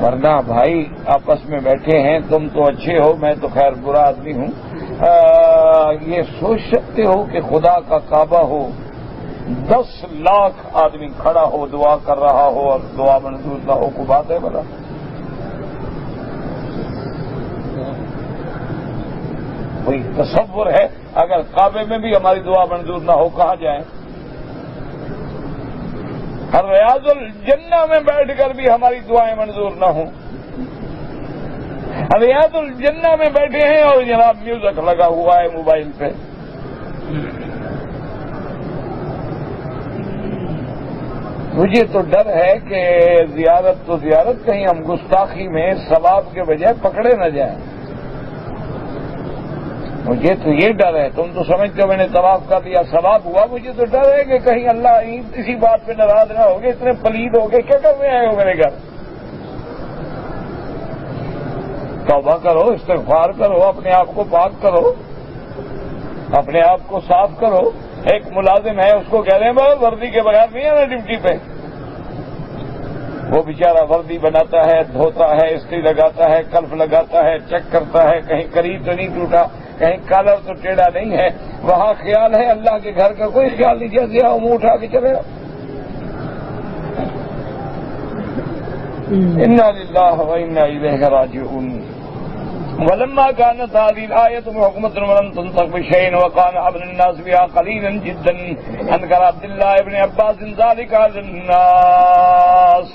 ورنہ بھائی آپس میں بیٹھے ہیں تم تو اچھے ہو میں تو خیر برا آدمی ہوں، یہ سوچ سکتے ہو کہ خدا کا کعبہ ہو 10 لاکھ آدمی کھڑا ہو دعا کر رہا ہو اور دعا منظور نہ ہو؟ کو بات ہے بلا؟ کوئی تصور ہے اگر کعبے میں بھی ہماری دعا منظور نہ ہو کہاں جائیں؟ اور ریاض الجنہ میں بیٹھ کر بھی ہماری دعائیں منظور نہ ہوں؟ ریاض الجنہ میں بیٹھے ہیں اور جناب میوزک لگا ہوا ہے موبائل پہ۔ مجھے تو ڈر ہے کہ زیارت تو زیارت کہیں ہم گستاخی میں ثواب کے بجائے پکڑے نہ جائیں۔ مجھے تو یہ ڈر ہے، تم تو سمجھتے ہو میں نے طواف کر لیا ثواب ہوا، مجھے تو ڈر ہے کہ کہیں اللہ اسی بات پہ ناراض نہ ہوگے، اتنے پلید ہو گئے کیا کرنے آئے ہو میرے گھر؟ توبہ کرو، استغفار کرو، اپنے آپ کو پاک کرو، اپنے آپ کو صاف کرو۔ ایک ملازم ہے اس کو کہہ رہے ہیں بس وردی کے بغیر نہیں آنا ڈیوٹی پہ، وہ بیچارہ وردی بناتا ہے، دھوتا ہے، استری لگاتا ہے، کلف لگاتا ہے، چیک کرتا ہے کہیں کری تو نہیں ٹوٹا، کہیں کالر تو ٹیڑھا نہیں ہے، وہاں خیال ہے، اللہ کے گھر کا کوئی خیال نہیں، جیسے آؤ منہ اٹھا کے چلے گا۔ انا للہ و انا الیہ راجعون۔ ولما كانت هذه الآية محكمة ولم تنطق بشيء وكان عمل الناس بها قليلا جدا أنكر عبد الله بن عباس ذلك على الناس۔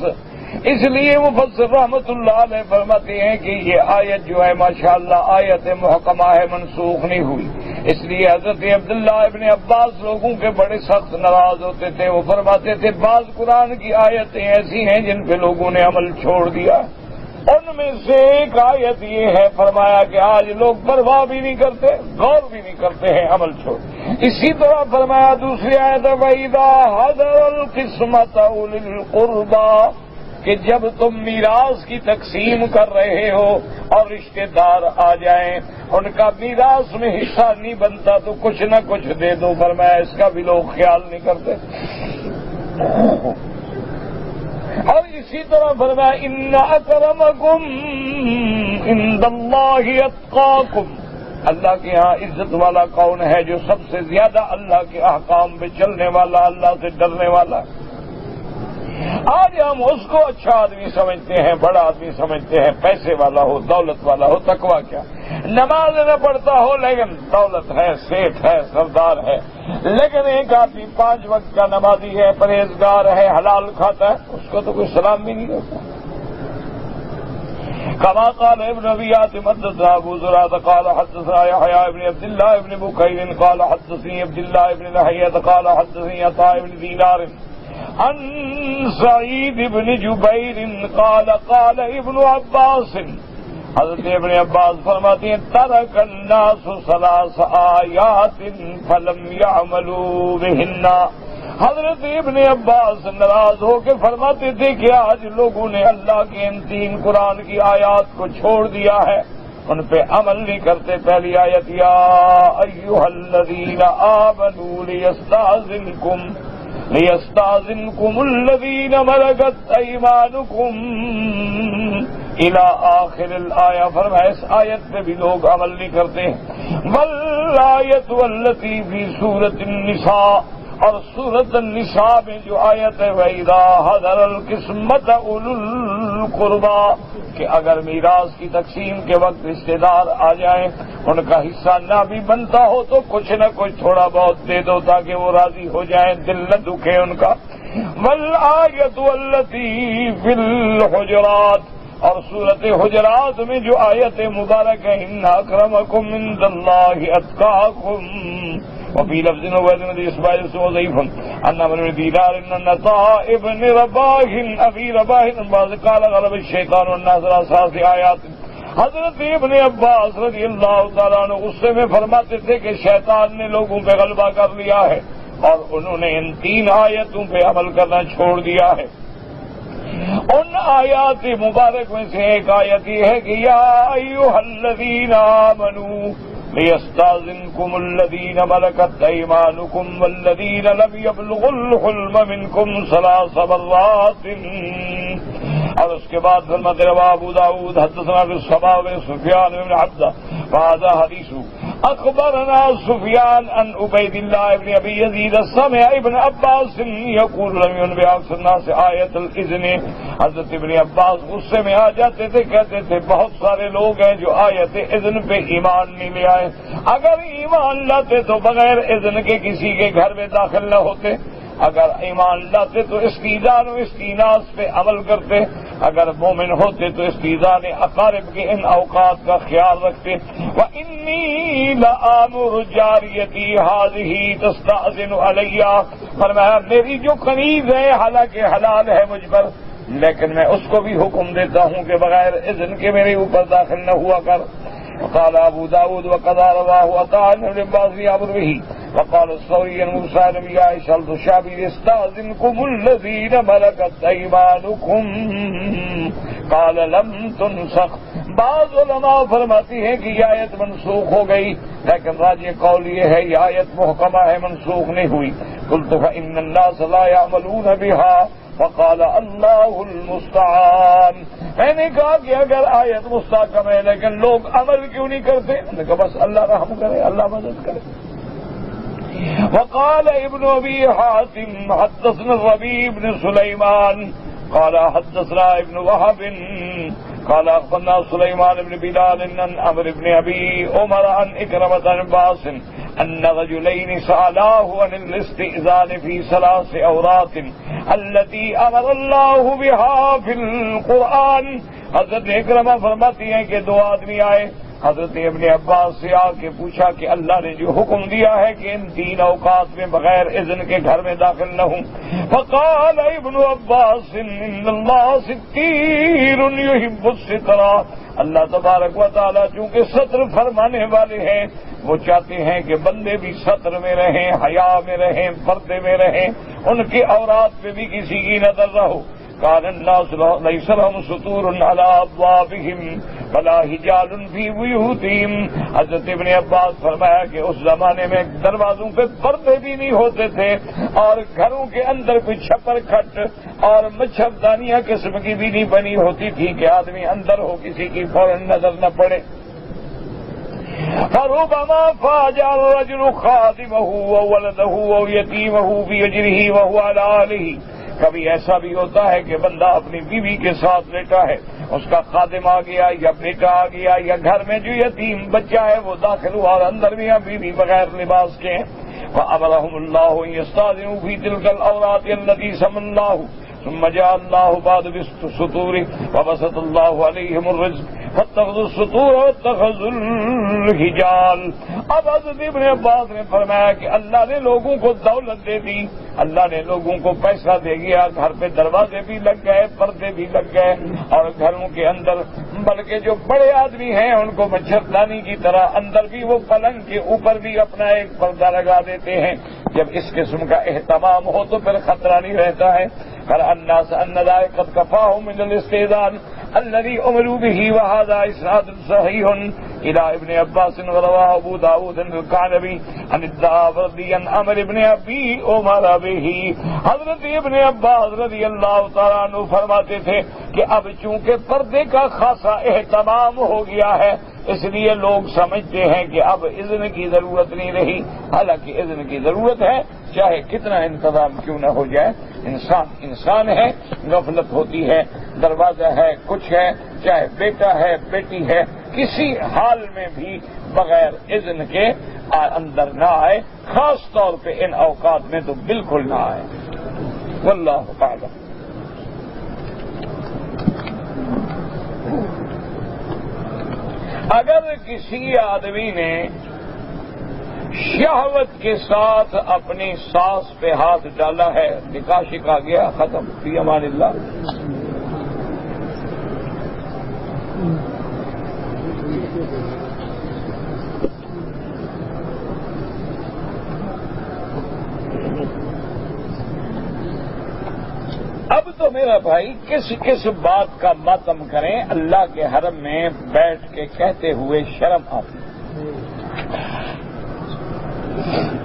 اس لیے مفسر رحمت اللہ علیہ فرماتے ہیں کہ یہ آیت جو ہے ماشاءاللہ آیت محکمہ ہے، منسوخ نہیں ہوئی۔ اس لیے حضرت عبداللہ ابن عباس لوگوں کے بڑے سخت ناراض ہوتے تھے، وہ فرماتے تھے بعض قرآن کی آیتیں ایسی ہیں جن پہ لوگوں نے عمل چھوڑ دیا، ان میں سے ایک آیت یہ ہے، فرمایا کہ آج لوگ پرواہ بھی نہیں کرتے، غور بھی نہیں کرتے ہیں، عمل چھوڑ۔ اسی طرح فرمایا دوسری آیت وَإِذَا حَضَرَ الْقِسْمَةَ أُولِي الْقُرْبَىٰ، کہ جب تم میراث کی تقسیم کر رہے ہو اور رشتے دار آ جائیں، ان کا میراث میں حصہ نہیں بنتا تو کچھ نہ کچھ دے دو، فرمایا اس کا بھی لوگ خیال نہیں کرتے۔ اور اسی طرح فرمایا ان اکرمکم عند اللہ اتقاکم، اللہ کے ہاں عزت والا کون ہے؟ جو سب سے زیادہ اللہ کے احکام پہ چلنے والا، اللہ سے ڈرنے والا۔ آج ہم اس کو اچھا آدمی سمجھتے ہیں، بڑا آدمی سمجھتے ہیں، پیسے والا ہو، دولت والا ہو، تقویٰ کیا، نماز نہ پڑھتا ہو لیکن دولت ہے، سیٹھ ہے، سردار ہے، لیکن ایک آدمی 5 وقت کا نمازی ہے، پرہیزگار ہے، حلال کھاتا ہے، اس کو تو کوئی سلام بھی نہیں کرتا۔ كما قال ابن ابي حاتم حدثنا ابو زرعة قال حدثنا يحيى بن عبد الله بن بكير قال حدثني عبد الله بن لهيعة قال حدثني عطاء بن دينار عن سعيد بن جبير قال قال ابن عباس، حضرت ابن عباس فرماتے ہیں ترک الناس 3 آیات فلم يعملوا بهن۔ حضرت ابن عباس ناراض ہو کے فرماتے تھے کہ آج لوگوں نے اللہ کے ان 3 قرآن کی آیات کو چھوڑ دیا ہے، ان پہ عمل نہیں کرتے۔ پہلی آیت یا ایھا الذین آمنوا لیستاذنکم الذین ملکت ایمانکم الی آخر الآیہ، فرمایا اس آیت پہ بھی لوگ عمل نہیں کرتے۔ والآیت والتی فی سورۃ النساء، اور سورۃ النساء میں جو آیت ہے وَإِذَا حَضَرَ الْقِسْمَةَ أُولُو الْقُرْبَىٰ، کہ اگر میراث کی تقسیم کے وقت رشتے دار آ جائیں، ان کا حصہ نہ بھی بنتا ہو تو کچھ نہ کچھ تھوڑا بہت دے دو تاکہ وہ راضی ہو جائیں، دل نہ دکھے ان کا۔ وَالْآیَةُ الَّتِی فِی الْحُجُرَاتِ، اور سورۃ حجرات میں جو آیت مبارک ہے ان اکرمکم عند اللہ اتقاکم، وفي لفظ وزن اسماعيل ضعيف ان من دينار ان عطاء ابن رباح ابي رباح بعض قال غلب الشيطان والناس على 3 آیات۔ حضرت ابن عباس رضی اللہ تعالیٰ عنہ غصے میں فرماتے تھے کہ شیطان نے لوگوں پہ غلبہ کر لیا ہے اور انہوں نے ان 3 آیتوں پہ عمل کرنا چھوڑ دیا ہے۔ ان آیات مبارک میں سے ایک آیت یہ ہے کہ یا ایھا الذین آمنوا لیستاذنکم الذین ملکت ایمانکم والذین لم یبلغوا الحلم منکم 3 مرات۔ اور اس کے بعد فرماتے روا ابو داؤد حدثنا بالصبا بن سفیان بن عبدہ وهذا حدیث اخبرنا سفیان عن عبید اللہ بن ابی یزید سمع ابن عباس یقول لم ينبئ اکثر الناس آیت الاذن۔ حضرت ابن عباس غصے میں آ جاتے تھے، کہتے تھے بہت سارے لوگ ہیں جو آیت اذن پہ ایمان نہیں لے آئے، اگر ایمان لاتے تو بغیر اذن کے کسی کے گھر میں داخل نہ ہوتے، اگر ایمان لاتے تو استئذان و استئناس پہ عمل کرتے، اگر مومن ہوتے تو استئذان اقارب کے ان اوقات کا خیال رکھتے۔ وَإِنِّي لَآمُرُ جَارِيَتِي هَٰذِهِ تَسْتَأْذِنُ عَلَيَّ، فرمایا میری جو کنیز ہے حالانکہ حلال ہے مجھ پر، لیکن میں اس کو بھی حکم دیتا ہوں کہ بغیر اذن کے میرے اوپر داخل نہ ہوا کر۔ وقال ابو داود وقضى رواه عطاء بن عباس يامر به وقال الثوري موسى نبي عائشة الشعبي استاذنكم الذين ملكت ايمانكم قال لم تنسخ۔ بعض علماء فرماتی ہیں کہ یہ آیت منسوخ ہو گئی، لیکن راجح قول یہ ہے یہ آیت محکمہ ہے، منسوخ نہیں ہوئی۔ قلت فإن الناس لا يعملون بها وقال اللہ المستعان۔ میں نے کہا کہ اگر آیت مستحکم ہے لیکن لوگ عمل کیوں نہیں کرتے؟ میں نے کہا بس اللہ رحم کرے، اللہ مدد کرے۔ وقال ابن ابی حاتم حدثنا الربیع بن سلیمان قال حدثنا ابن وهب قال اخبرنا سليمان بن بلال عن عمرو بن ابي عمر عن اكرمة بن عباس ان رجلين سألاه عن الاستئذان في 3 عورات التي امر الله بها في القرآن۔ حضرت اکرمہ فرماتی ہیں کہ 2 آدمی آئے حضرت ابن عباس سے آ کے پوچھا کہ اللہ نے جو حکم دیا ہے کہ ان 3 اوقات میں بغیر اذن کے گھر میں داخل نہ ہوں۔ فقال ابن عباس ان اللہ ستیر یحب الستر، اللہ تبارک و تعالی چونکہ ستر فرمانے والے ہیں، وہ چاہتے ہیں کہ بندے بھی ستر میں رہیں، حیا میں رہیں، پردے میں رہیں، ان کے عورات پہ بھی کسی کی نظر نہ ہو۔ كان الناس ليس لهم ستور على أبوابهم ولا حجال في بيوتهم. حضرت ابن عباس فرمایا کہ اس زمانے میں دروازوں پہ پردے بھی نہیں ہوتے تھے اور گھروں کے اندر کوئی چھپر کھٹ اور مچھردانیاں قسم کی بھی نہیں بنی ہوتی تھی کہ آدمی اندر ہو کسی کی فوراً نظر نہ پڑے. فربما فاجع الرجل خادمه وولده ويتيمه بأجره وهو على أهله. کبھی ایسا بھی ہوتا ہے کہ بندہ اپنی بیوی کے ساتھ لیٹا ہے، اس کا خادم آ گیا یا بیٹا آ گیا یا گھر میں جو یتیم بچہ ہے وہ داخل ہوا اور اندر بھی بیوی بغیر لباس کے ہیں. فأمرهم الله أن يستأذنوا في تلك الأوقات التي سمى الله ثم جاء الله بعد بالستور وبسط الله عليهم الرزق فاتخذوا الستور واتخذوا الحجال. اب حضرت ابن عباس نے فرمایا کہ اللہ نے لوگوں کو دولت دے دی، اللہ نے لوگوں کو پیسہ دے گیا، گھر پہ دروازے بھی لگ گئے، پردے بھی لگ گئے اور گھروں کے اندر بلکہ جو بڑے آدمی ہیں ان کو مچھردانی کی طرح اندر بھی وہ پلنگ کے اوپر بھی اپنا ایک پردہ لگا دیتے ہیں. جب اس قسم کا اہتمام ہو تو پھر خطرہ نہیں رہتا ہے. فالناس ان ذلك قد كفاهم من الاستئذان الذي امروا به. وهذا اسناد صحيح الى ابن عباس ورواه ابو داود الكعنبي عن الداودي عن عمرو بن ابي عمر به. حضرت ابن عباس رضی اللہ تعالیٰ عنہ فرماتے تھے کہ اب چونکہ پردے کا خاصا اہتمام ہو گیا ہے اس لیے لوگ سمجھتے ہیں کہ اب اذن کی ضرورت نہیں رہی، حالانکہ اذن کی ضرورت ہے چاہے کتنا انتظام کیوں نہ ہو جائے. انسان ہے، غفلت ہوتی ہے، دروازہ ہے، کچھ ہے، چاہے بیٹا ہے بیٹی ہے، کسی حال میں بھی بغیر اذن کے اندر نہ آئے، خاص طور پہ ان اوقات میں تو بالکل نہ آئے. واللہ اعلم. اگر کسی آدمی نے شہوت کے ساتھ اپنی ساس پہ ہاتھ ڈالا ہے، نکاح شکا گیا، ختم، فی امان اللہ. اب تو میرا بھائی کس بات کا ماتم کریں، اللہ کے حرم میں بیٹھ کے کہتے ہوئے شرم آتی،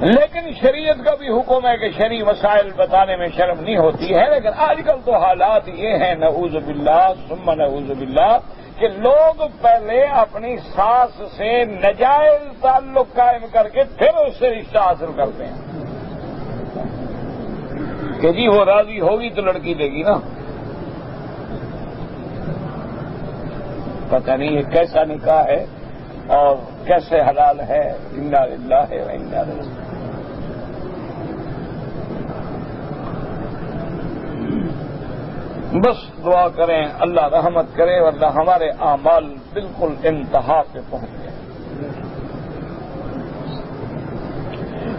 لیکن شریعت کا بھی حکم ہے کہ شرعی مسائل بتانے میں شرم نہیں ہوتی ہے. لیکن آج کل تو حالات یہ ہیں نعوذ باللہ ثم نعوذ باللہ کہ لوگ پہلے اپنی ساس سے ناجائز تعلق قائم کر کے پھر اس سے رشتہ حاصل کرتے ہیں کہ جی وہ راضی ہوگی تو لڑکی دے گی نا. پتہ نہیں یہ کیسا نکاح ہے اور کیسے حلال ہے. انا للہ و انا الیہ. بس دعا کریں اللہ رحمت کرے ورنہ ہمارے اعمال بالکل انتہا پہ پہنچ گئے.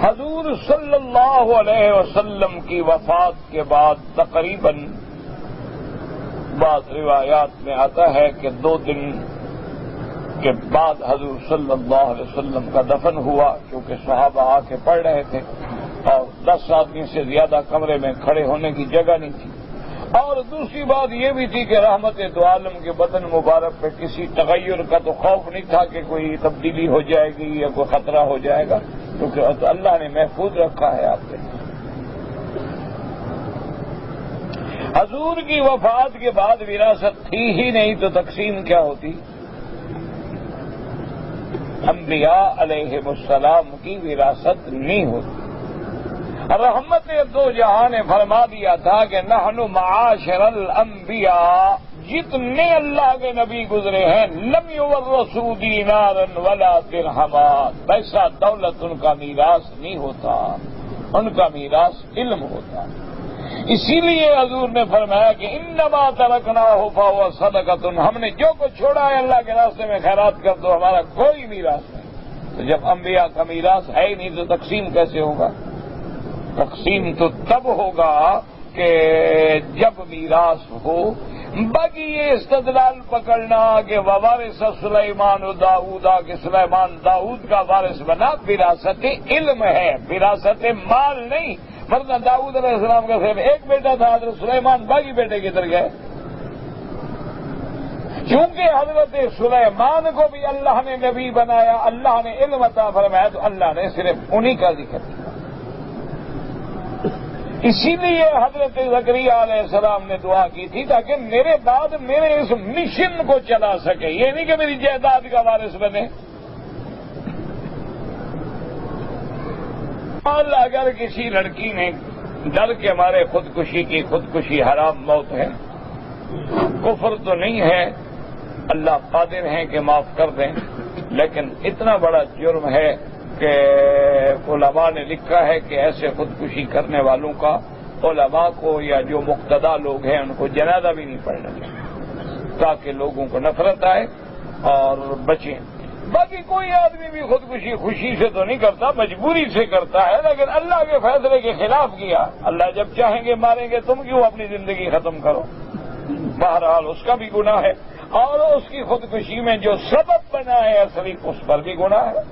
حضور صلی اللہ علیہ وسلم کی وفات کے بعد تقریباً بعض روایات میں آتا ہے کہ 2 دن کے بعد حضور صلی اللہ علیہ وسلم کا دفن ہوا، کیونکہ صحابہ آ کے پڑھ رہے تھے اور 10 آدمی سے زیادہ کمرے میں کھڑے ہونے کی جگہ نہیں تھی. اور دوسری بات یہ بھی تھی کہ رحمت دو عالم کے بدن مبارک پہ کسی تغیر کا تو خوف نہیں تھا کہ کوئی تبدیلی ہو جائے گی یا کوئی خطرہ ہو جائے گا، کیونکہ اللہ نے محفوظ رکھا ہے آپ کے. حضور کی وفات کے بعد وراثت تھی ہی نہیں تو تقسیم کیا ہوتی؟ انبیاء علیہ السلام کی وراثت نہیں ہوتی. رحمت دو جہاں نے فرما دیا تھا کہ نحن معاشر الانبیاء، جتنے اللہ کے نبی گزرے ہیں، لم یورثوا دینارا ولا درہما، پیسہ دولت ان کا میراث نہیں ہوتا، ان کا میراث علم ہوتا. اسی لیے حضور نے فرمایا کہ انما ترکناہ فہو صدقۃ، ہم نے جو کچھ چھوڑا ہے اللہ کے راستے میں خیرات کر دو، ہمارا کوئی میراث نہیں. تو جب انبیاء کا میراث ہے ہی نہیں تو تقسیم کیسے ہوگا؟ تقسیم تو تب ہوگا کہ جب میراث ہو. باقی یہ استدلال پکڑنا کہ ووارث سلیمان و داؤد، کہ سلیمان داؤد کا وارث بنا، وراثت علم ہے، وراثت مال نہیں. ورنہ داؤد علیہ السلام کا صرف ایک بیٹا تھا، حضرت سلیمان باقی بیٹے کدھر گئے؟ چونکہ حضرت سلیمان کو بھی اللہ نے نبی بنایا، اللہ نے علم عطا فرمایا، تو اللہ نے صرف انہی کا ذکر کیا۔ اسی لیے حضرت زکریا علیہ السلام نے دعا کی تھی تاکہ میرے بعد میرے اس مشن کو چلا سکے، یہ نہیں کہ میری جائیداد کا وارث بنے۔ اللہ اگر کسی لڑکی نے ڈر کے مارے خودکشی کی، خودکشی حرام موت ہے، کفر تو نہیں ہے، اللہ قادر ہیں کہ معاف کر دیں، لیکن اتنا بڑا جرم ہے کہ علماء نے لکھا ہے کہ ایسے خودکشی کرنے والوں کا علماء کو یا جو مقتدا لوگ ہیں ان کو جنازہ بھی نہیں پڑھنا چاہیے تاکہ لوگوں کو نفرت آئے اور بچیں۔ باقی کوئی آدمی بھی خودکشی خوشی سے تو نہیں کرتا، مجبوری سے کرتا ہے، لیکن اللہ کے فیصلے کے خلاف کیا۔ اللہ جب چاہیں گے ماریں گے، تم کیوں اپنی زندگی ختم کرو؟ بہرحال اس کا بھی گناہ ہے، اور اس کی خودکشی میں جو سبب بنا ہے اصلی، اس پر بھی گناہ ہے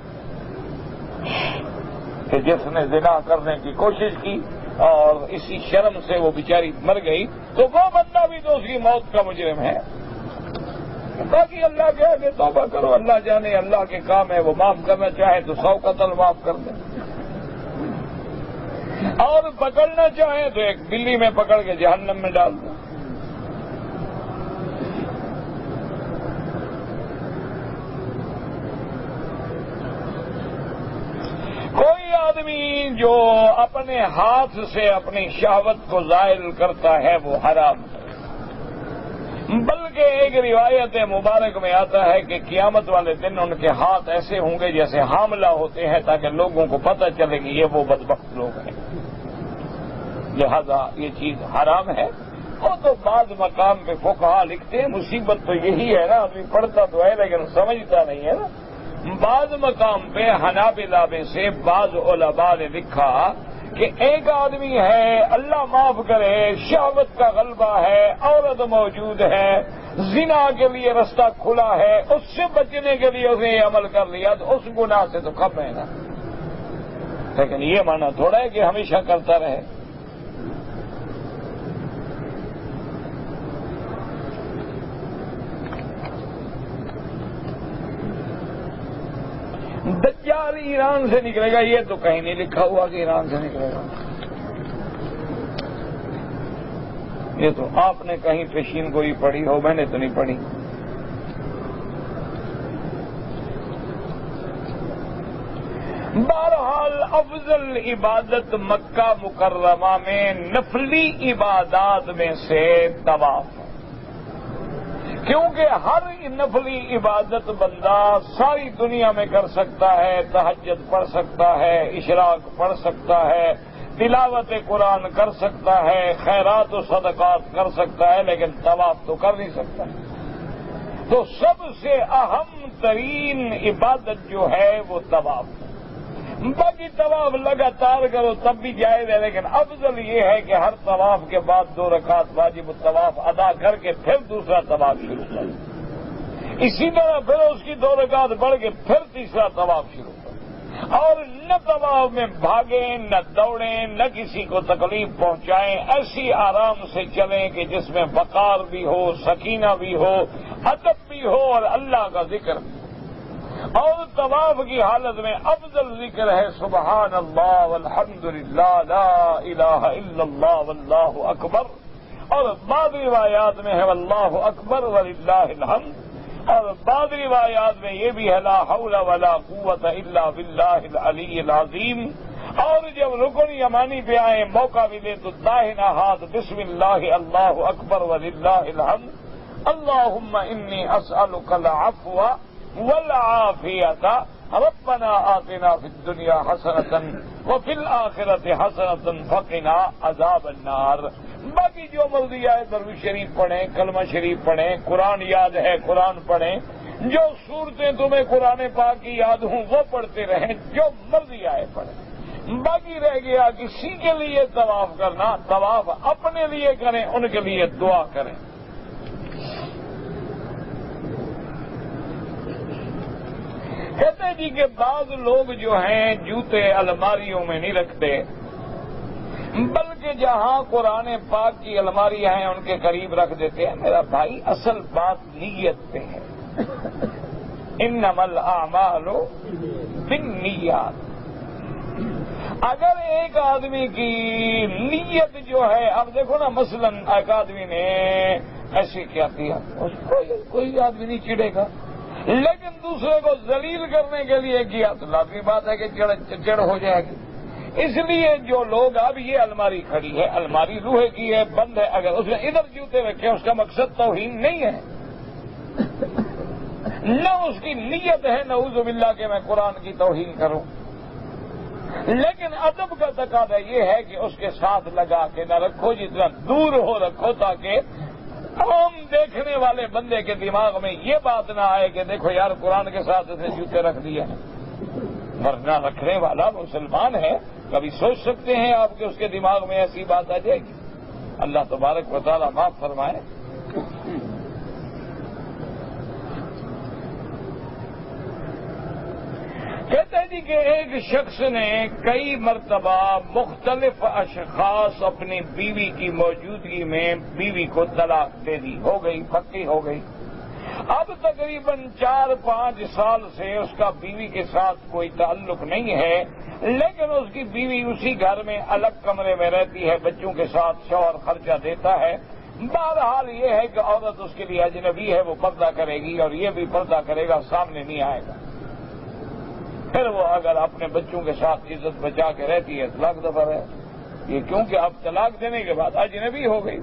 کہ جس نے زنا کرنے کی کوشش کی اور اسی شرم سے وہ بیچاری مر گئی، تو وہ بندہ بھی تو اس کی موت کا مجرم ہے۔ باقی اللہ کے آگے توبہ کرو، اللہ جانے اللہ کے کام ہے، وہ معاف کرنا چاہے تو 100 قتل معاف کر دیں، اور پکڑنا چاہے تو ایک بلی میں پکڑ کے جہنم میں ڈال دیں۔ کوئی آدمی جو اپنے ہاتھ سے اپنی شہوت کو زائل کرتا ہے وہ حرام ہے، بلکہ ایک روایت مبارک میں آتا ہے کہ قیامت والے دن ان کے ہاتھ ایسے ہوں گے جیسے حاملہ ہوتے ہیں، تاکہ لوگوں کو پتہ چلے کہ یہ وہ بدبخت لوگ ہیں، لہذا یہ چیز حرام ہے۔ وہ تو بعض مقام پہ فقہا لکھتے ہیں، مصیبت تو یہی ہے نا، آدمی پڑھتا تو ہے لیکن سمجھتا نہیں ہے نا۔ بعض مقام پہ حنابلہ میں سے بعض علماء نے لکھا کہ ایک آدمی ہے، اللہ معاف کرے، شہوت کا غلبہ ہے، عورت موجود ہے، زنا کے لیے رستہ کھلا ہے، اس سے بچنے کے لیے اسے یہ عمل کر لیا تو اس گناہ سے تو کم ہے نا، لیکن یہ مانا تھوڑا ہے کہ ہمیشہ کرتا رہے۔ دجال ایران سے نکلے گا، یہ تو کہیں نہیں لکھا ہوا کہ ایران سے نکلے گا، یہ تو آپ نے کہیں پیشین گوئی پڑھی ہو، میں نے تو نہیں پڑھی۔ بہرحال افضل عبادت مکہ مکرمہ میں نفلی عبادات میں سے طواف، کیونکہ ہر نفلی عبادت بندہ ساری دنیا میں کر سکتا ہے، تہجد پڑھ سکتا ہے، اشراق پڑھ سکتا ہے، تلاوت قرآن کر سکتا ہے، خیرات و صدقات کر سکتا ہے، لیکن طواف تو کر نہیں سکتا۔ تو سب سے اہم ترین عبادت جو ہے وہ طواف ہے۔ باقی طواف لگاتار کرو تب بھی جائز ہے، لیکن افضل یہ ہے کہ ہر طواف کے بعد 2 رکعت واجب الطواف ادا کر کے پھر دوسرا طواف شروع کریں، اسی طرح پھر اس کی 2 رکعت بڑھ کے پھر تیسرا طواف شروع کریں، اور نہ طواف میں بھاگیں نہ دوڑیں نہ کسی کو تکلیف پہنچائیں، ایسی آرام سے چلیں کہ جس میں وقار بھی ہو، سکینہ بھی ہو، ادب بھی ہو اور اللہ کا ذکر بھی ہو۔ اور طواف کی حالت میں افضل ذکر ہے سبحان اللہ والحمد للہ لا الہ الا اللہ واللہ اکبر، اور بعض روایات میں ہے واللہ اکبر وللہ الحمد، اور بعض روایات میں یہ بھی ہے لا حول ولا قوت الا باللہ العلی العظیم، اور جب رکن یمانی پہ آئے موقع ملے تو داہنا ہاتھ بسم اللہ اللہ اکبر وللہ الحمد، اللہم انی اسألک العفو والعافیۃ ربنا آتنا فی الدنیا حسنۃ وفی الآخرۃ حسنۃ فقنا عذاب النار۔ باقی جو مرضی آئے درویش شریف پڑھیں، کلمہ شریف پڑھیں، قرآن یاد ہے قرآن پڑھیں، جو صورتیں تمہیں قرآن پاک کی یاد ہوں وہ پڑھتے رہیں، جو مرضی آئے پڑھیں۔ باقی رہ گیا کسی کے لیے طواف کرنا، طواف اپنے لیے کریں، ان کے لیے دعا کریں۔ کہتے ہیں جی کہ بعض لوگ جو ہیں جوتے الماریوں میں نہیں رکھتے، بلکہ جہاں قرآن پاک کی الماریاں ہیں ان کے قریب رکھ دیتے ہیں. میرا بھائی اصل بات نیت پہ ہے. انما الاعمال بالنیات. اگر ایک آدمی کی نیت جو ہے، اب دیکھو نا، مثلا ایک آدمی نے ایسے کیا کیا، اس کو کوئی آدمی نہیں چڑھے گا، لیکن دوسرے کو ذلیل کرنے کے لیے کیا تو لازمی بات ہے کہ چڑ ہو جائے گی. اس لیے جو لوگ، اب یہ الماری کھڑی ہے، الماری لوہے کی ہے، بند ہے، اگر اس نے ادھر جوتے رکھے اس کا مقصد توہین نہیں ہے، نہ اس کی نیت ہے نعوذ باللہ کہ میں قرآن کی توہین کروں. لیکن ادب کا تقاضا یہ ہے کہ اس کے ساتھ لگا کے نہ رکھو، جتنا دور ہو رکھو، تاکہ عام دیکھنے والے بندے کے دماغ میں یہ بات نہ آئے کہ دیکھو یار قرآن کے ساتھ اس نے جوتے رکھ دیے ہیں. ورنہ رکھنے والا مسلمان ہے، کبھی سوچ سکتے ہیں آپ کہ اس کے دماغ میں ایسی بات آ جائے گی. اللہ تبارک و تعالیٰ معاف فرمائے. کہتے ہیں جی کہ ایک شخص نے کئی مرتبہ مختلف اشخاص اپنی بیوی کی موجودگی میں بیوی کو طلاق دے دی، ہو گئی، پکی ہو گئی. اب تقریباً 4-5 سال سے اس کا بیوی کے ساتھ کوئی تعلق نہیں ہے، لیکن اس کی بیوی اسی گھر میں الگ کمرے میں رہتی ہے، بچوں کے ساتھ شوہر خرچہ دیتا ہے. بہرحال یہ ہے کہ عورت اس کے لیے اجنبی ہے، وہ پردہ کرے گی اور یہ بھی پردہ کرے گا، سامنے نہیں آئے گا. پھر وہ اگر اپنے بچوں کے ساتھ عزت بچا کے رہتی ہے طلاق دفعہ ہے. یہ کیونکہ اب طلاق دینے کے بعد اجنبی ہو گئی.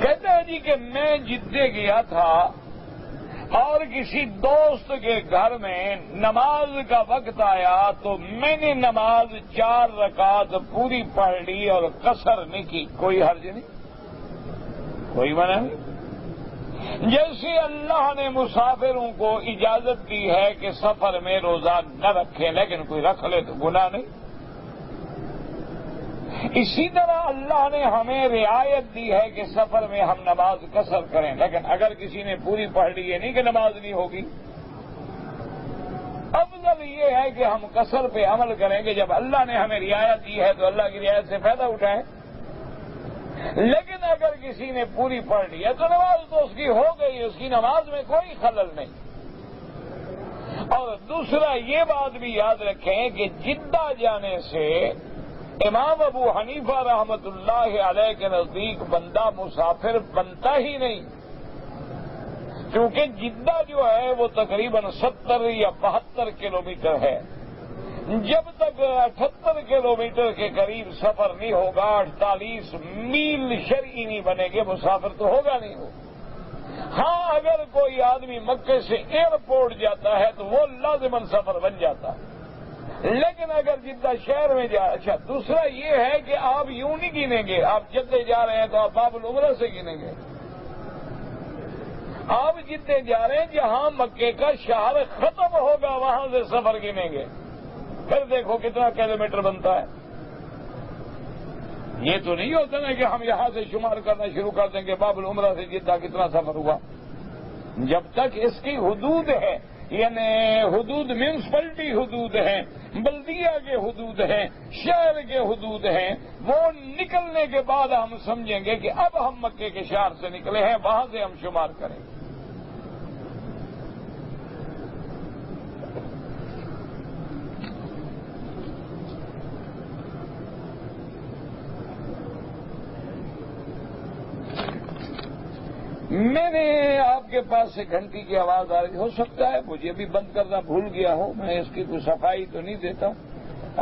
کہتا ہے جی کہ میں جدے گیا تھا اور کسی دوست کے گھر میں نماز کا وقت آیا تو میں نے نماز 4 رکعت پوری پڑھ لی اور قصر نہیں کی. کوئی حرج نہیں، کوئی منع نہیں. جیسے اللہ نے مسافروں کو اجازت دی ہے کہ سفر میں روزہ نہ رکھیں، لیکن کوئی رکھ لے تو گناہ نہیں. اسی طرح اللہ نے ہمیں رعایت دی ہے کہ سفر میں ہم نماز قصر کریں، لیکن اگر کسی نے پوری پڑھ لی ہے نہیں کہ نماز نہیں ہوگی. افضل یہ ہے کہ ہم قصر پہ عمل کریں گے. جب اللہ نے ہمیں رعایت دی ہے تو اللہ کی رعایت سے فائدہ اٹھائیں. لیکن اگر کسی نے پوری پڑھ لی ہے تو نماز تو اس کی ہو گئی، اس کی نماز میں کوئی خلل نہیں. اور دوسرا یہ بات بھی یاد رکھیں کہ جدہ جانے سے امام ابو حنیفہ رحمت اللہ علیہ کے نزدیک بندہ مسافر بنتا ہی نہیں، کیونکہ جدہ جو ہے وہ تقریباً 70 یا 72 کلومیٹر ہے. جب تک 78 کلومیٹر کے قریب سفر نہیں ہوگا، 48 میل شرعی نہیں بنے گے، مسافر تو ہوگا نہیں وہ. ہاں اگر کوئی آدمی مکے سے ایئرپورٹ جاتا ہے تو وہ لازماً سفر بن جاتا ہے. لیکن اگر جدہ شہر میں جا، اچھا دوسرا یہ ہے کہ آپ یوں نہیں گنیں گے. آپ جدے جا رہے ہیں تو آپ باب العمرہ سے گنیں گے. آپ جدے جا رہے ہیں جہاں مکے کا شہر ختم ہوگا وہاں سے سفر گنیں گے. پھر دیکھو کتنا کلومیٹر بنتا ہے. یہ تو نہیں ہوتا نا کہ ہم یہاں سے شمار کرنا شروع کر دیں گے باب العمرہ سے جدہ کتنا سفر ہوا. جب تک اس کی حدود ہے، یعنی حدود میونسپلٹی حدود ہیں، بلدیہ کے حدود ہیں، شہر کے حدود ہیں، وہ نکلنے کے بعد ہم سمجھیں گے کہ اب ہم مکے کے شہر سے نکلے ہیں، وہاں سے ہم شمار کریں. میں نے آپ کے پاس سے گھنٹی کی آواز آ رہی، ہو سکتا ہے مجھے بھی بند کرنا بھول گیا ہو. میں اس کی کوئی صفائی تو نہیں دیتا،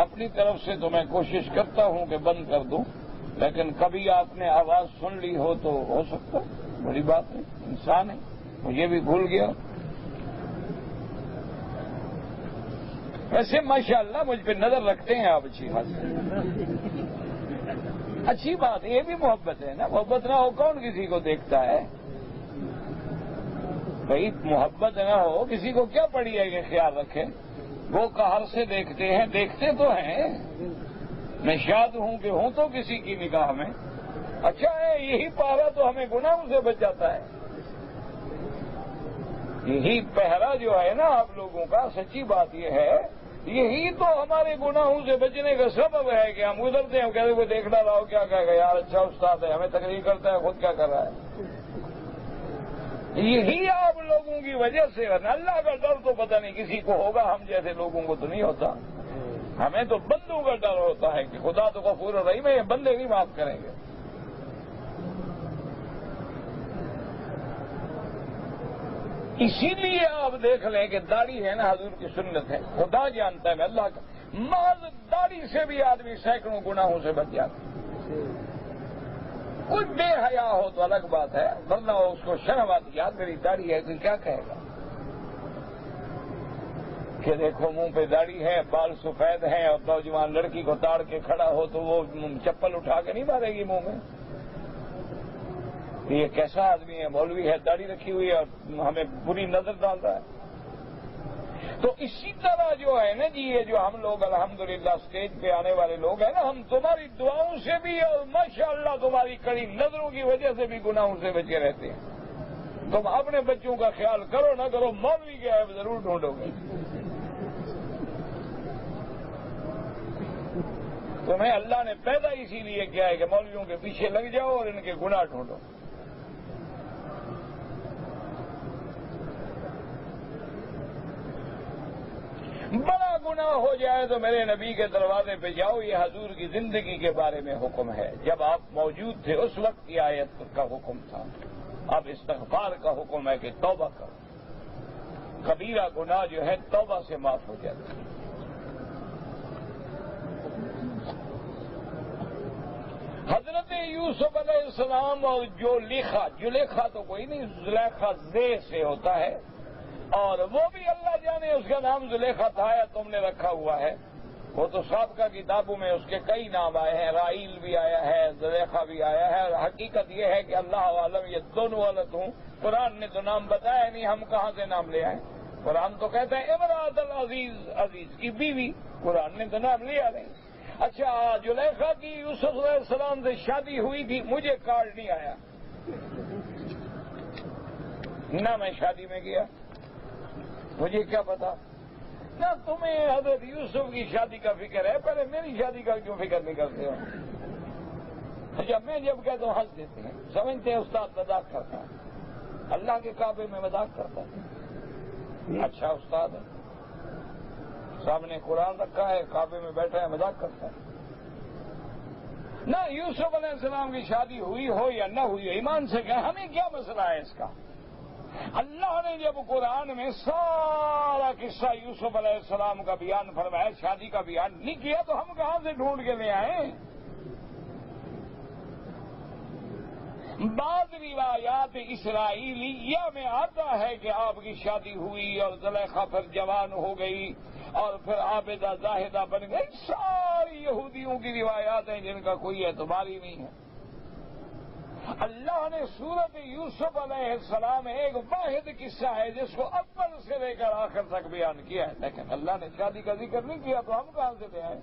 اپنی طرف سے تو میں کوشش کرتا ہوں کہ بند کر دوں، لیکن کبھی آپ نے آواز سن لی ہو تو ہو سکتا، بڑی بات ہے، انسان ہے، مجھے بھی بھول گیا. ویسے ماشاءاللہ مجھ پہ نظر رکھتے ہیں آپ اچھی بات. اچھی بات، یہ بھی محبت ہے نا. محبت نہ ہو کون کسی کو دیکھتا ہے؟ بھائی محبت نہ ہو کسی کو کیا پڑی ہے کہ خیال رکھے. وہ قہر سے دیکھتے ہیں، دیکھتے تو ہیں. میں شاد ہوں کہ ہوں تو کسی کی نگاہ میں اچھا ہے، یہی پارا تو ہمیں گناہوں سے بچاتا ہے. یہی پہرا جو ہے نا آپ لوگوں کا، سچی بات یہ ہے، یہی تو ہمارے گناہوں سے بچنے کا سبب ہے کہ ہم گزرتے ہیں، کہتے کوئی دیکھنا رہا ہو کیا کہے گا، یار اچھا استاد ہے، ہمیں تقریر کرتا ہے، خود کیا کر رہا ہے۔ یہی آپ لوگوں کی وجہ سے، اللہ کا ڈر تو پتہ نہیں کسی کو ہوگا، ہم جیسے لوگوں کو تو نہیں ہوتا۔ ہمیں تو بندوں کا ڈر ہوتا ہے کہ خدا تو غفور رحیم ہے، بندے نہیں معاف کریں گے۔ اسی لیے آپ دیکھ لیں کہ داڑھی ہے نا حضور کی سنت ہے، خدا جانتا ہے، میں اللہ کا، محض داڑھی سے بھی آدمی سینکڑوں گناہوں سے بچ جاتا ہے۔ کوئی بے حیا ہو تو الگ بات ہے، ورنہ اس کو شرم آتی، یاد میری داڑھی ہے تو کیا کہے گا کہ دیکھو منہ پہ داڑھی ہے، بال سفید ہیں، اور نوجوان لڑکی کو تاڑ کے کھڑا ہو تو وہ چپل اٹھا کے نہیں مارے گی منہ میں۔ یہ کیسا آدمی ہے، مولوی ہے، داڑھی رکھی ہوئی ہے اور ہمیں بری نظر ڈالتا ہے۔ تو اسی طرح جو ہے نا جی، یہ جو ہم لوگ الحمدللہ اسٹیج پہ آنے والے لوگ ہیں نا، ہم تمہاری دعاؤں سے بھی اور ماشاءاللہ تمہاری کڑی نظروں کی وجہ سے بھی گناہوں سے بچے رہتے ہیں۔ تم اپنے بچوں کا خیال کرو نہ کرو، مولوی کے عیب ضرور ڈھونڈو گے۔ تمہیں اللہ نے پیدا اسی لیے کیا ہے کہ مولویوں کے پیچھے لگ جاؤ اور ان کے گناہ ڈھونڈو۔ بڑا گناہ ہو جائے تو میرے نبی کے دروازے پہ جاؤ، یہ حضور کی زندگی کے بارے میں حکم ہے، جب آپ موجود تھے اس وقت کی آیت کا حکم تھا۔ اب استغفار کا حکم ہے کہ توبہ کرو، کبیرہ گناہ جو ہے توبہ سے معاف ہو جاتا ہے۔ حضرت یوسف علیہ السلام اور جلیخا تو کوئی نہیں، زلیخا زے سے ہوتا ہے، اور وہ بھی اللہ جانے اس کا نام زلیخا تھا یا تم نے رکھا ہوا ہے، وہ تو سابقہ کتابوں میں اس کے کئی نام آئے ہیں، رائیل بھی آیا ہے، زلیخا بھی آیا ہے، اور حقیقت یہ ہے کہ اللہ عالم یہ دونوں غلط ہوں، قرآن نے تو نام بتایا نہیں، ہم کہاں سے نام لے آئے؟ قرآن تو کہتا ہے امرأۃ العزیز، عزیز کی بیوی، قرآن نے تو نام لیا نہیں۔ اچھا، زلیخا کی یوسف علیہ السلام سے شادی ہوئی تھی، مجھے کارڈ نہیں آیا، نہ میں شادی میں گیا، مجھے کیا پتا، نہ تمہیں حضرت یوسف کی شادی کا فکر ہے، پہلے میری شادی کا کیوں فکر نہیں کرتے ہو؟ اچھا، میں جب کہتا ہوں ہنس دیتے ہیں، سمجھتے ہیں استاد مذاق کرتا ہے، اللہ کے کعبے میں مذاق کرتا ہے، اچھا استاد ہے، سامنے قرآن رکھا ہے، کعبے میں بیٹھا ہے، مذاق کرتا ہے۔ نہ یوسف علیہ السلام کی شادی ہوئی ہو یا نہ ہوئی ہو، ایمان سے کہ ہمیں کیا مسئلہ ہے اس کا؟ اللہ نے جب قرآن میں سارا قصہ یوسف علیہ السلام کا بیان فرمایا، شادی کا بیان نہیں کیا، تو ہم کہاں سے ڈھونڈ کے لے آئیں؟ بعض روایات اسرائیلیہ میں آتا ہے کہ آپ کی شادی ہوئی اور زلیخا پھر جوان ہو گئی اور پھر عابدہ زاہدہ بن گئی، ساری یہودیوں کی روایات ہیں جن کا کوئی اعتبار ہی نہیں ہے۔ اللہ نے سورت یوسف علیہ السلام ایک واحد قصہ ہے جس کو اول سے لے کر آخر تک بیان کیا ہے، لیکن اللہ نے شادی کا ذکر نہیں کیا، تو ہم کہاں سے لے آئے؟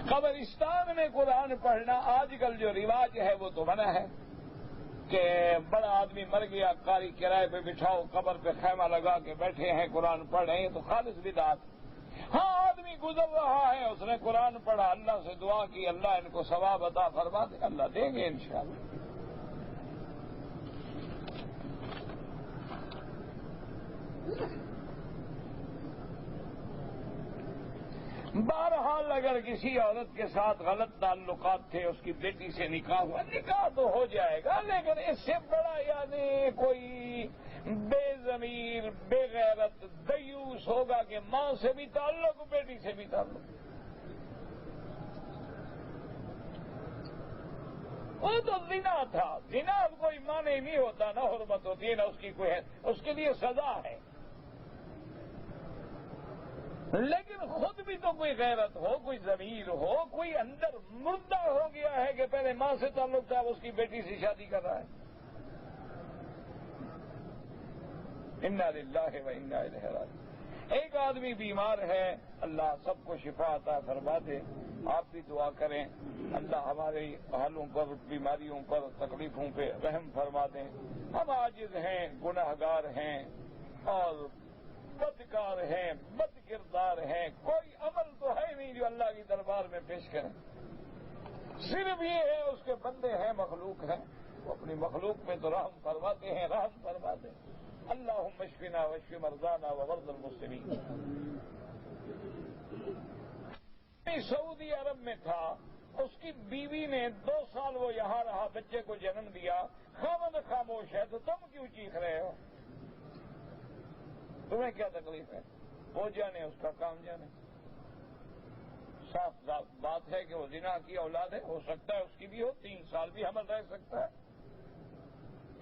قبرستان میں قرآن پڑھنا آج کل جو رواج ہے وہ تو منع ہے کہ بڑا آدمی مر گیا، قاری کرائے پہ بٹھاؤ، قبر پہ خیمہ لگا کے بیٹھے ہیں، قرآن پڑھ رہے ہیں، تو خالص بدعت۔ ہاں، آدمی گزر رہا ہے، اس نے قرآن پڑھا، اللہ سے دعا کی، اللہ ان کو ثواب عطا فرما دے، اللہ دیں گے انشاءاللہ۔ بہرحال اگر کسی عورت کے ساتھ غلط تعلقات تھے، اس کی بیٹی سے نکاح ہوا، نکاح تو ہو جائے گا، لیکن اس سے بڑا یعنی کوئی بے ضمیر بے غیرت دیوس ہوگا کہ ماں سے بھی تعلق، بیٹی سے بھی تعلق، وہ تو زنا تھا، زنا اب کوئی مانے نہیں ہوتا، نہ حرمت ہوتی ہے نہ اس کی کوئی ہے، اس کے لیے سزا ہے، لیکن خود بھی تو کوئی غیرت ہو، کوئی ضمیر ہو، کوئی اندر مردہ ہو گیا ہے کہ پہلے ماں سے تعلق تھا، اس کی بیٹی سے شادی کر رہا ہے۔ انا للہ و انا الیہ راجعون۔ ایک آدمی بیمار ہے، اللہ سب کو شفا عطا فرما دے، آپ بھی دعا کریں اللہ ہمارے حالوں پر، بیماریوں پر، تکلیفوں پہ رحم فرما دیں۔ ہم عاجز ہیں، گناہ گار ہیں اور بدکار ہیں، بد کردار ہیں، کوئی عمل تو ہے نہیں جو اللہ کی دربار میں پیش کریں، صرف یہ ہے اس کے بندے ہیں، مخلوق ہیں، وہ اپنی مخلوق میں تو رحم فرماتے ہیں، رحم فرما دیں۔ اللہم اشفنا واشف مرضانا ومرضی المسلمین۔ سعودی عرب میں تھا، اس کی بیوی نے 2 سال وہ یہاں رہا، بچے کو جنم دیا، خاوند خاموش ہے، تو تم کیوں چیخ رہے ہو؟ تمہیں کیا تکلیف ہے؟ وہ جانے، اس کا کام جانے۔ صاف بات ہے کہ وہ زنا کی اولاد ہے، ہو سکتا ہے اس کی بھی ہو، 3 سال بھی حمل رہ سکتا ہے۔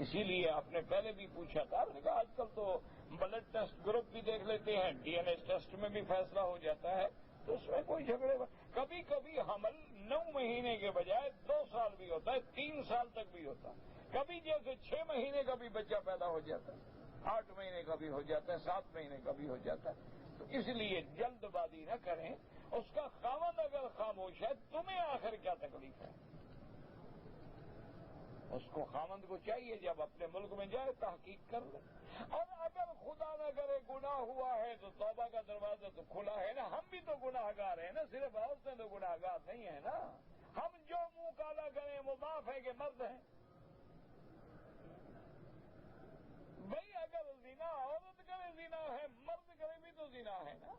اسی لیے آپ نے پہلے بھی پوچھا تھا، آپ نے کہا آج کل تو بلڈ ٹیسٹ گروپ بھی دیکھ لیتے ہیں، ڈی این اے ٹیسٹ میں بھی فیصلہ ہو جاتا ہے، تو اس میں کوئی جھگڑے کبھی کبھی حمل 9 مہینے کے بجائے 2 سال بھی ہوتا ہے، 3 سال تک بھی ہوتا ہے، کبھی جیسے 6 مہینے کا بھی بچہ پیدا ہو جاتا ہے، 8 مہینے کا بھی ہو جاتا ہے، 7 مہینے کا بھی ہو جاتا ہے۔ تو اس لیے جلد بازی نہ کریں، اس کا خاوند اگر خاموش ہے تمہیں آخر کیا تکلیف ہے؟ اس کو خاوند کو چاہیے جب اپنے ملک میں جائے تحقیق کر لے، اور اگر خدا نہ کرے گناہ ہوا ہے تو توبہ کا دروازہ تو کھلا ہے نا، ہم بھی تو گناہ گار ہیں نا، صرف عورتیں تو گناہ گار نہیں ہیں نا، ہم جو منہ کالا کریں وہ معاف ہے کہ مرد ہیں؟ بھئی اگر زنا عورت کرے زنا ہے، مرد کرے بھی تو زنا ہے نا۔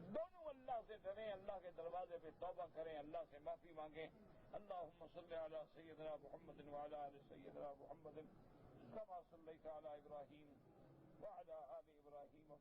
دونوں اللہ سے ڈریں، اللہ کے دروازے پہ توبہ کریں، اللہ سے معافی مانگیں۔ اللہم صلی علی سیدنا محمد وعلی آل سیدنا محمد کما صلیت علی ابراہیم وعلی آل ابراہیم